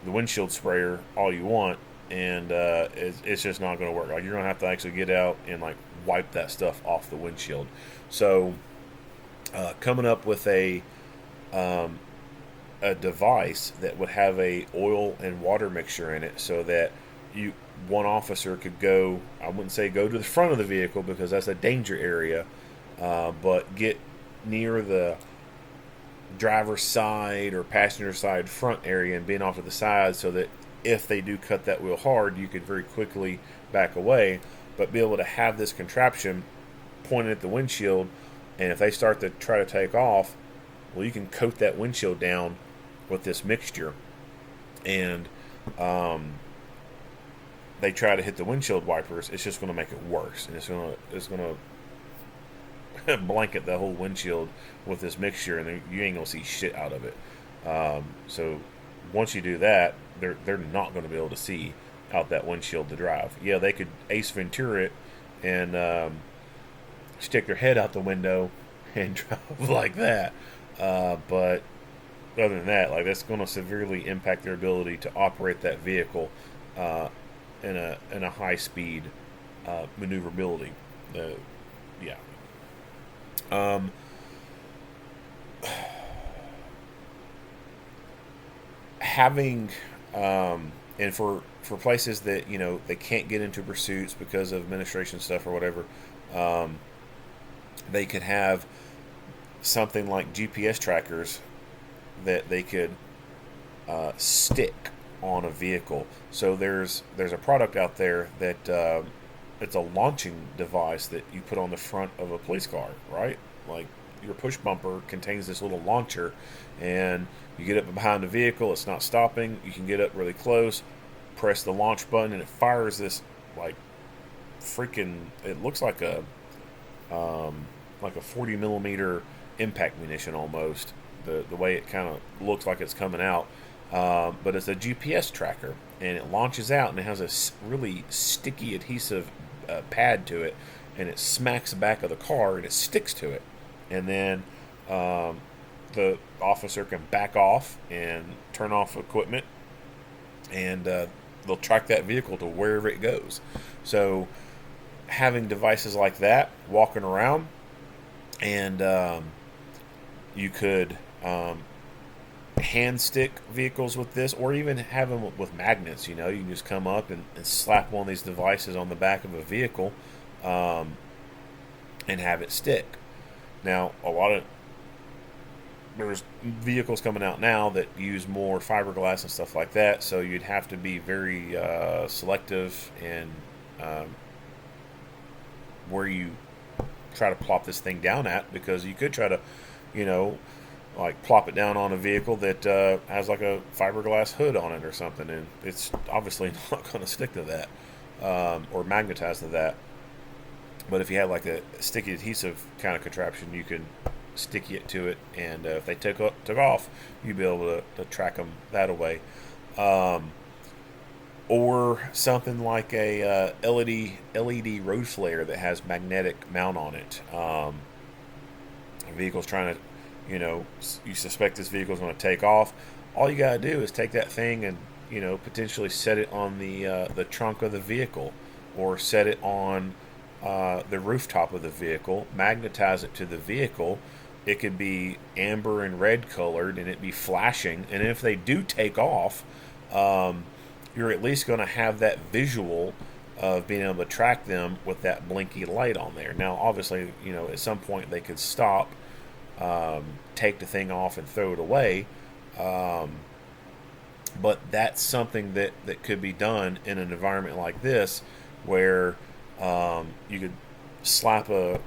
windshield sprayer all you want, and it's just not going to work. Like, you're going to have to actually get out and like wipe that stuff off the windshield. So coming up with a device that would have a oil and water mixture in it, so that one officer could go, I wouldn't say go to the front of the vehicle because that's a danger area, but get near the driver's side or passenger side front area and being off to the side, so that if they do cut that wheel hard, you could very quickly back away, but be able to have this contraption pointed at the windshield, and if they start to try to take off, well, you can coat that windshield down with this mixture, and they try to hit the windshield wipers, it's just going to make it worse, and it's going to blanket the whole windshield with this mixture, and you ain't going to see shit out of it. So once you do that, they're not going to be able to see out that windshield to drive. Yeah, they could Ace Ventura it and stick their head out the window and drive like that, but other than that, like, that's going to severely impact their ability to operate that vehicle in a high speed maneuverability. Yeah. Having and for places that, you know, they can't get into pursuits because of administration stuff or whatever, they could have something like GPS trackers that they could stick on a vehicle. So there's a product out there that it's a launching device that you put on the front of a police car, right? Like, your push bumper contains this little launcher, and you get up behind the vehicle, it's not stopping, you can get up really close, press the launch button, and it fires this, like, freaking, it looks like a 40 millimeter impact munition almost, the way it kind of looks like it's coming out, but it's a GPS tracker, and it launches out, and it has a really sticky adhesive pad to it, and it smacks the back of the car, and it sticks to it, and then the officer can back off and turn off equipment, and they'll track that vehicle to wherever it goes. So having devices like that walking around, and you could hand stick vehicles with this, or even have them with magnets. You know, you can just come up and slap one of these devices on the back of a vehicle and have it stick. Now, there's vehicles coming out now that use more fiberglass and stuff like that, so you'd have to be very selective in where you try to plop this thing down at, because you could try to, you know, like plop it down on a vehicle that has like a fiberglass hood on it or something, and it's obviously not going to stick to that or magnetize to that. But if you had like a sticky adhesive kind of contraption, you can stick it to it, and if they took off, you'd be able to track them that away. Or something like a LED road flare that has magnetic mount on it. A vehicle's trying to, you know, you suspect this vehicle's going to take off. All you got to do is take that thing and, you know, potentially set it on the trunk of the vehicle, or set it on the rooftop of the vehicle, magnetize it to the vehicle. It could be amber and red colored, and it be flashing. And if they do take off, you're at least going to have that visual of being able to track them with that blinky light on there. Now, obviously, you know, at some point they could stop, take the thing off and throw it away. But that's something that could be done in an environment like this, where you could slap a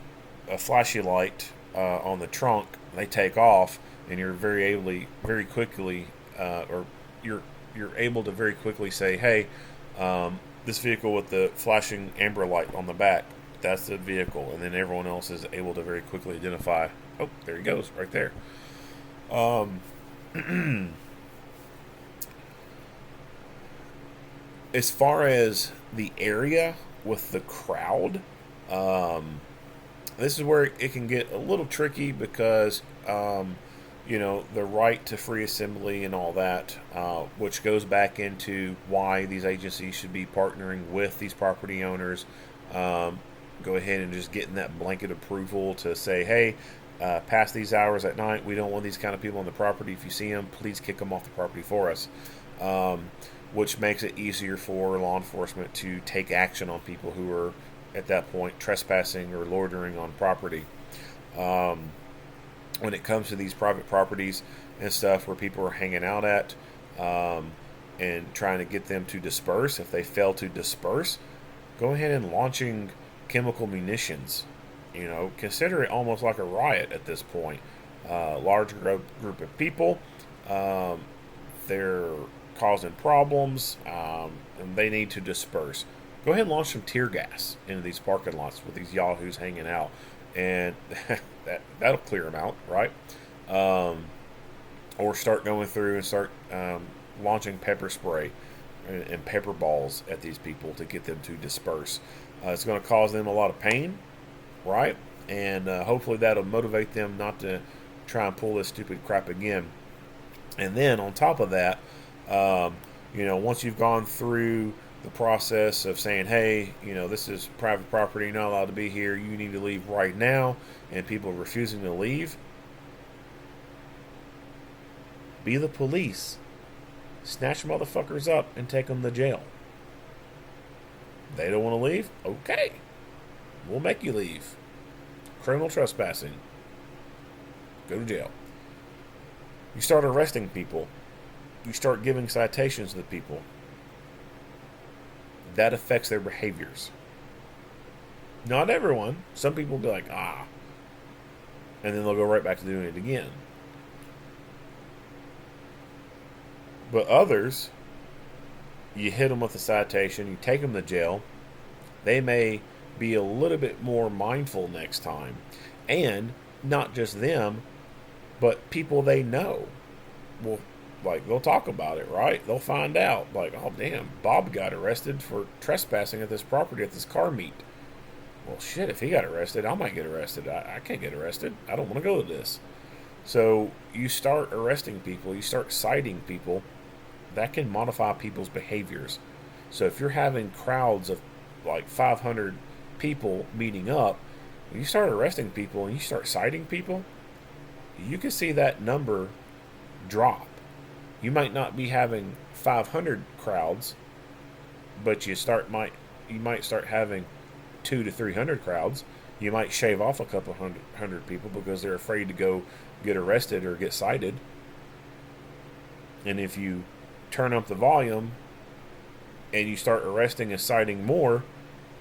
flashy light on the trunk, they take off, and you're very quickly, or you're able to very quickly say, hey, this vehicle with the flashing amber light on the back, that's the vehicle. And then everyone else is able to very quickly identify, oh, there he goes, right there. As far as the area with the crowd, this is where it can get a little tricky, because you know, the right to free assembly and all that, which goes back into why these agencies should be partnering with these property owners. Go ahead and just getting that blanket approval to say, hey, past these hours at night, we don't want these kind of people on the property. If you see them, please kick them off the property for us. Which makes it easier for law enforcement to take action on people who are at that point trespassing or loitering on property. When it comes to these private properties and stuff where people are hanging out at, and trying to get them to disperse, if they fail to disperse, go ahead and launching chemical munitions. You know, consider it almost like a riot at this point. Large group of people, they're causing problems, and they need to disperse. Go ahead and launch some tear gas into these parking lots with these yahoos hanging out, and that'll clear them out, right? Or start going through and start launching pepper spray and pepper balls at these people to get them to disperse. It's going to cause them a lot of pain, right? And hopefully that'll motivate them not to try and pull this stupid crap again. And then on top of that, you know, once you've gone through the process of saying, hey, you know, this is private property, you're not allowed to be here, you need to leave right now, and people refusing to leave, be the police. Snatch motherfuckers up and take them to jail. They don't want to leave? Okay. We'll make you leave. Criminal trespassing. Go to jail. You start arresting people. You start giving citations to the people. That affects their behaviors. Not everyone. Some people will be like, and then they'll go right back to doing it again. But others, you hit them with a citation, you take them to jail, they may be a little bit more mindful next time. And not just them, but people they know. Well, like, they'll talk about it, right? They'll find out, like, oh, damn, Bob got arrested for trespassing at this property at this car meet. Well, shit, if he got arrested, I might get arrested. I can't get arrested. I don't want to go to this. So you start arresting people, you start citing people. That can modify people's behaviors. So if you're having crowds of like 500 people meeting up, when you start arresting people and you start citing people, you can see that number drop. You might not be having 500 crowds, but you might start having 200 to 300 crowds. You might shave off a couple hundred people because they're afraid to go get arrested or get cited. And if you turn up the volume and you start arresting and citing more,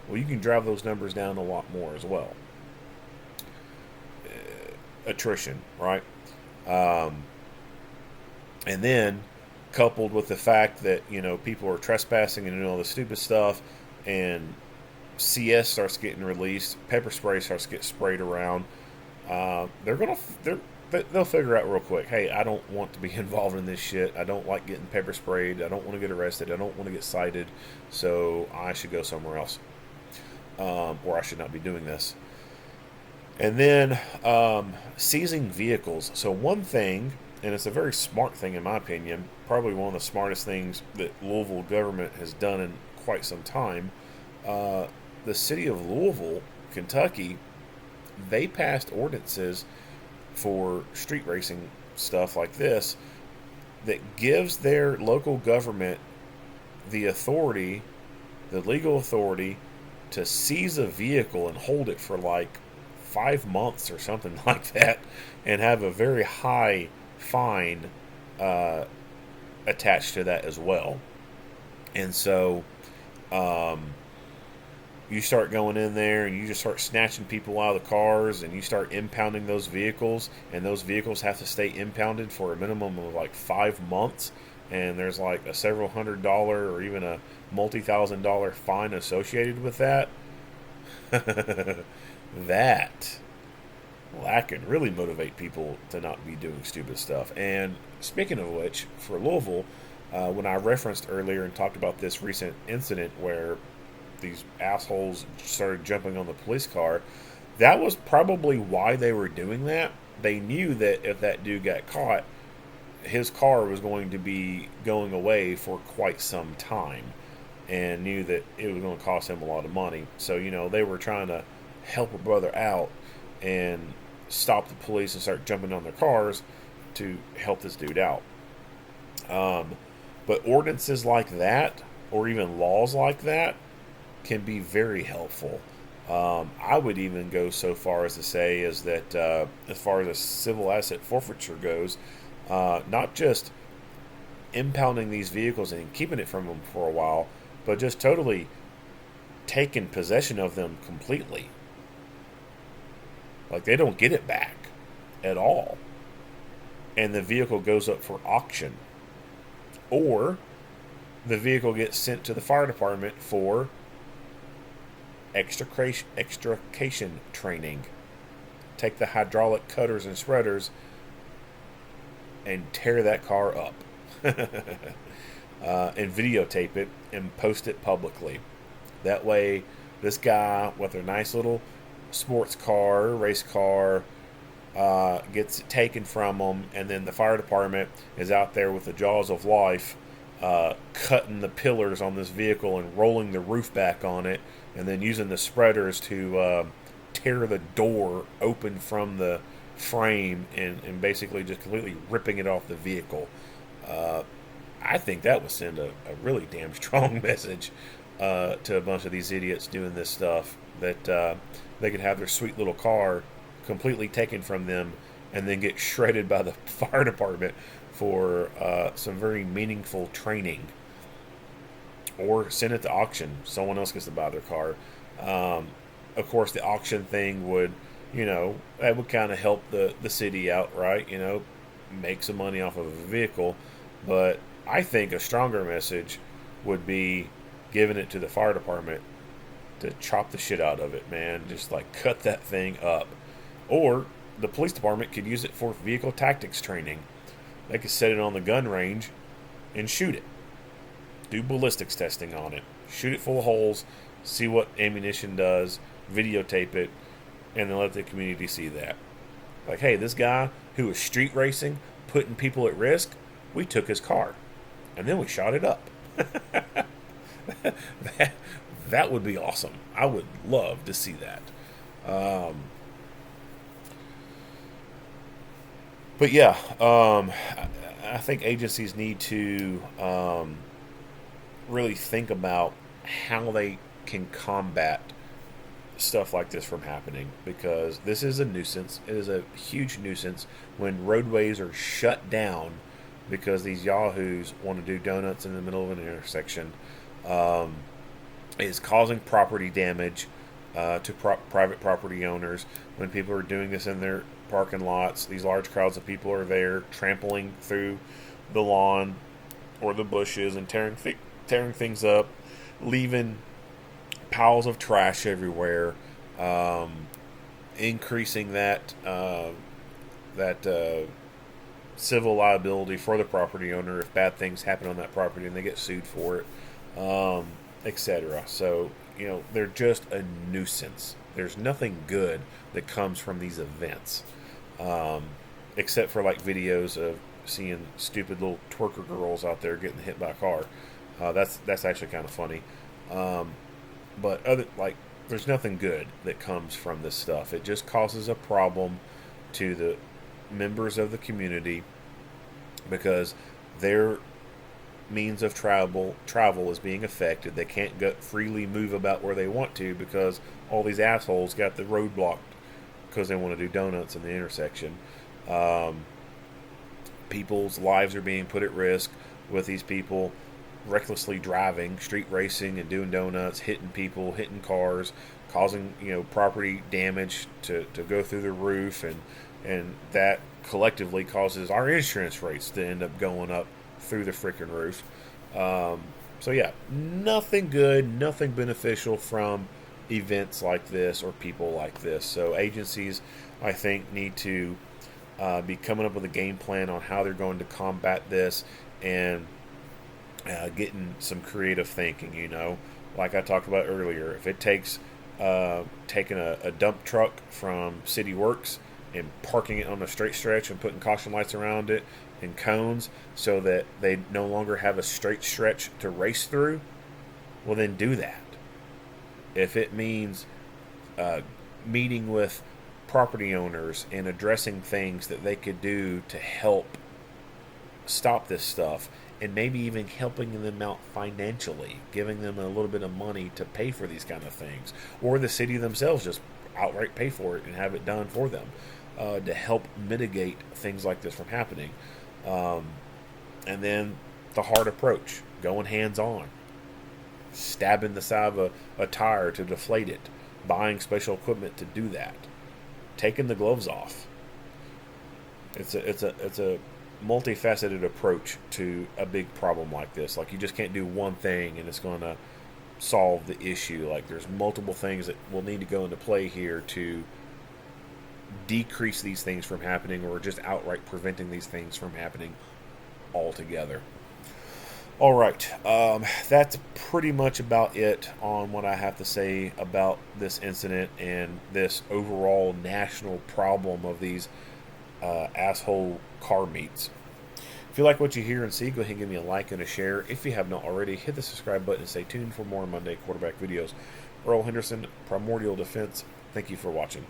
well, you can drive those numbers down a lot more as well. attrition, right? And then coupled with the fact that, you know, people are trespassing and doing all this stupid stuff, and CS starts getting released, pepper spray starts getting sprayed around, they'll figure out real quick, hey, I don't want to be involved in this shit. I don't like getting pepper sprayed. I don't want to get arrested. I don't want to get cited. So I should go somewhere else, or I should not be doing this. And then seizing vehicles. So one thing, and it's a very smart thing in my opinion, probably one of the smartest things that Louisville government has done in quite some time. The city of Louisville, Kentucky, they passed ordinances for street racing stuff like this that gives their local government the authority, the legal authority, to seize a vehicle and hold it for like 5 months or something like that, and have a very high fine attached to that as well. And so you start going in there and you just start snatching people out of the cars, and you start impounding those vehicles, and those vehicles have to stay impounded for a minimum of like 5 months, and there's like a several $100 or even a multi-$1,000 fine associated with that. That can really motivate people to not be doing stupid stuff. And speaking of which, for Louisville, when I referenced earlier and talked about this recent incident where these assholes started jumping on the police car, that was probably why they were doing that. They knew that if that dude got caught, his car was going to be going away for quite some time, and knew that it was going to cost him a lot of money. So, you know, they were trying to help a brother out and stop the police and start jumping on their cars to help this dude out. But ordinances like that, or even laws like that, can be very helpful. I would even go so far as to say is that as far as a civil asset forfeiture goes, not just impounding these vehicles and keeping it from them for a while, but just totally taking possession of them completely. Like, they don't get it back at all. And the vehicle goes up for auction. Or the vehicle gets sent to the fire department for extrication training. Take the hydraulic cutters and spreaders and tear that car up. And videotape it and post it publicly. That way, this guy with a nice little sports car, race car, gets it taken from him, and then the fire department is out there with the jaws of life, cutting the pillars on this vehicle and rolling the roof back on it, and then using the spreaders to tear the door open from the frame and basically just completely ripping it off the vehicle. I think that would send a really damn strong message to a bunch of these idiots doing this stuff, that they could have their sweet little car completely taken from them and then get shredded by the fire department for some very meaningful training. Or send it to auction. Someone else gets to buy their car. Of course, the auction thing would, you know, that would kind of help the city out, right? You know, make some money off of a vehicle. But I think a stronger message would be giving it to the fire department to chop the shit out of it, man. Just like cut that thing up. Or the police department could use it for vehicle tactics training. They could set it on the gun range and shoot it. Do ballistics testing on it. Shoot it full of holes. See what ammunition does. Videotape it. And then let the community see that. Like, hey, this guy who was street racing, putting people at risk, we took his car. And then we shot it up. That would be awesome. I would love to see that. But yeah, I think agencies need to really think about how they can combat stuff like this from happening, because this is a nuisance. It is a huge nuisance when roadways are shut down because these yahoos want to do donuts in the middle of an intersection. Is causing property damage, to private property owners when people are doing this in their parking lots. These large crowds of people are there trampling through the lawn or the bushes and tearing things up, leaving piles of trash everywhere, increasing that civil liability for the property owner if bad things happen on that property and they get sued for it, etc. So, they're just a nuisance. There's nothing good that comes from these events, except for like videos of seeing stupid little twerker girls out there getting hit by a car. That's actually kind of funny. But there's nothing good that comes from this stuff. It just causes a problem to the members of the community because their means of travel is being affected. They can't freely move about where they want to because all these assholes got the road blocked because they want to do donuts in the intersection. People's lives are being put at risk with these people recklessly driving, street racing and doing donuts, hitting people, hitting cars, causing property damage to go through the roof, and that collectively causes our insurance rates to end up going up through the freaking roof. So yeah, nothing good, nothing beneficial from events like this or people like this. So agencies, I think, need to be coming up with a game plan on how they're going to combat this and getting some creative thinking. Like I talked about earlier, if it takes taking a dump truck from City Works and parking it on a straight stretch and putting caution lights around it and cones so that they no longer have a straight stretch to race through, well then do that. If it means meeting with property owners and addressing things that they could do to help stop this stuff, and maybe even helping them out financially, giving them a little bit of money to pay for these kind of things, or the city themselves just outright pay for it and have it done for them, to help mitigate things like this from happening. And then the hard approach, going hands-on, stabbing the side of a tire to deflate it, buying special equipment to do that, taking the gloves off. It's a multifaceted approach to a big problem like this. Like, you just can't do one thing and it's going to solve the issue. Like, there's multiple things that will need to go into play here to decrease these things from happening, or just outright preventing these things from happening altogether. All right, that's pretty much about it on what I have to say about this incident and this overall national problem of these asshole car meets. If you like what you hear and see, go ahead and give me a like and a share. If you have not already, hit the subscribe button and stay tuned for more Monday quarterback videos. Earl Henderson, Primordial Defense. Thank you for watching.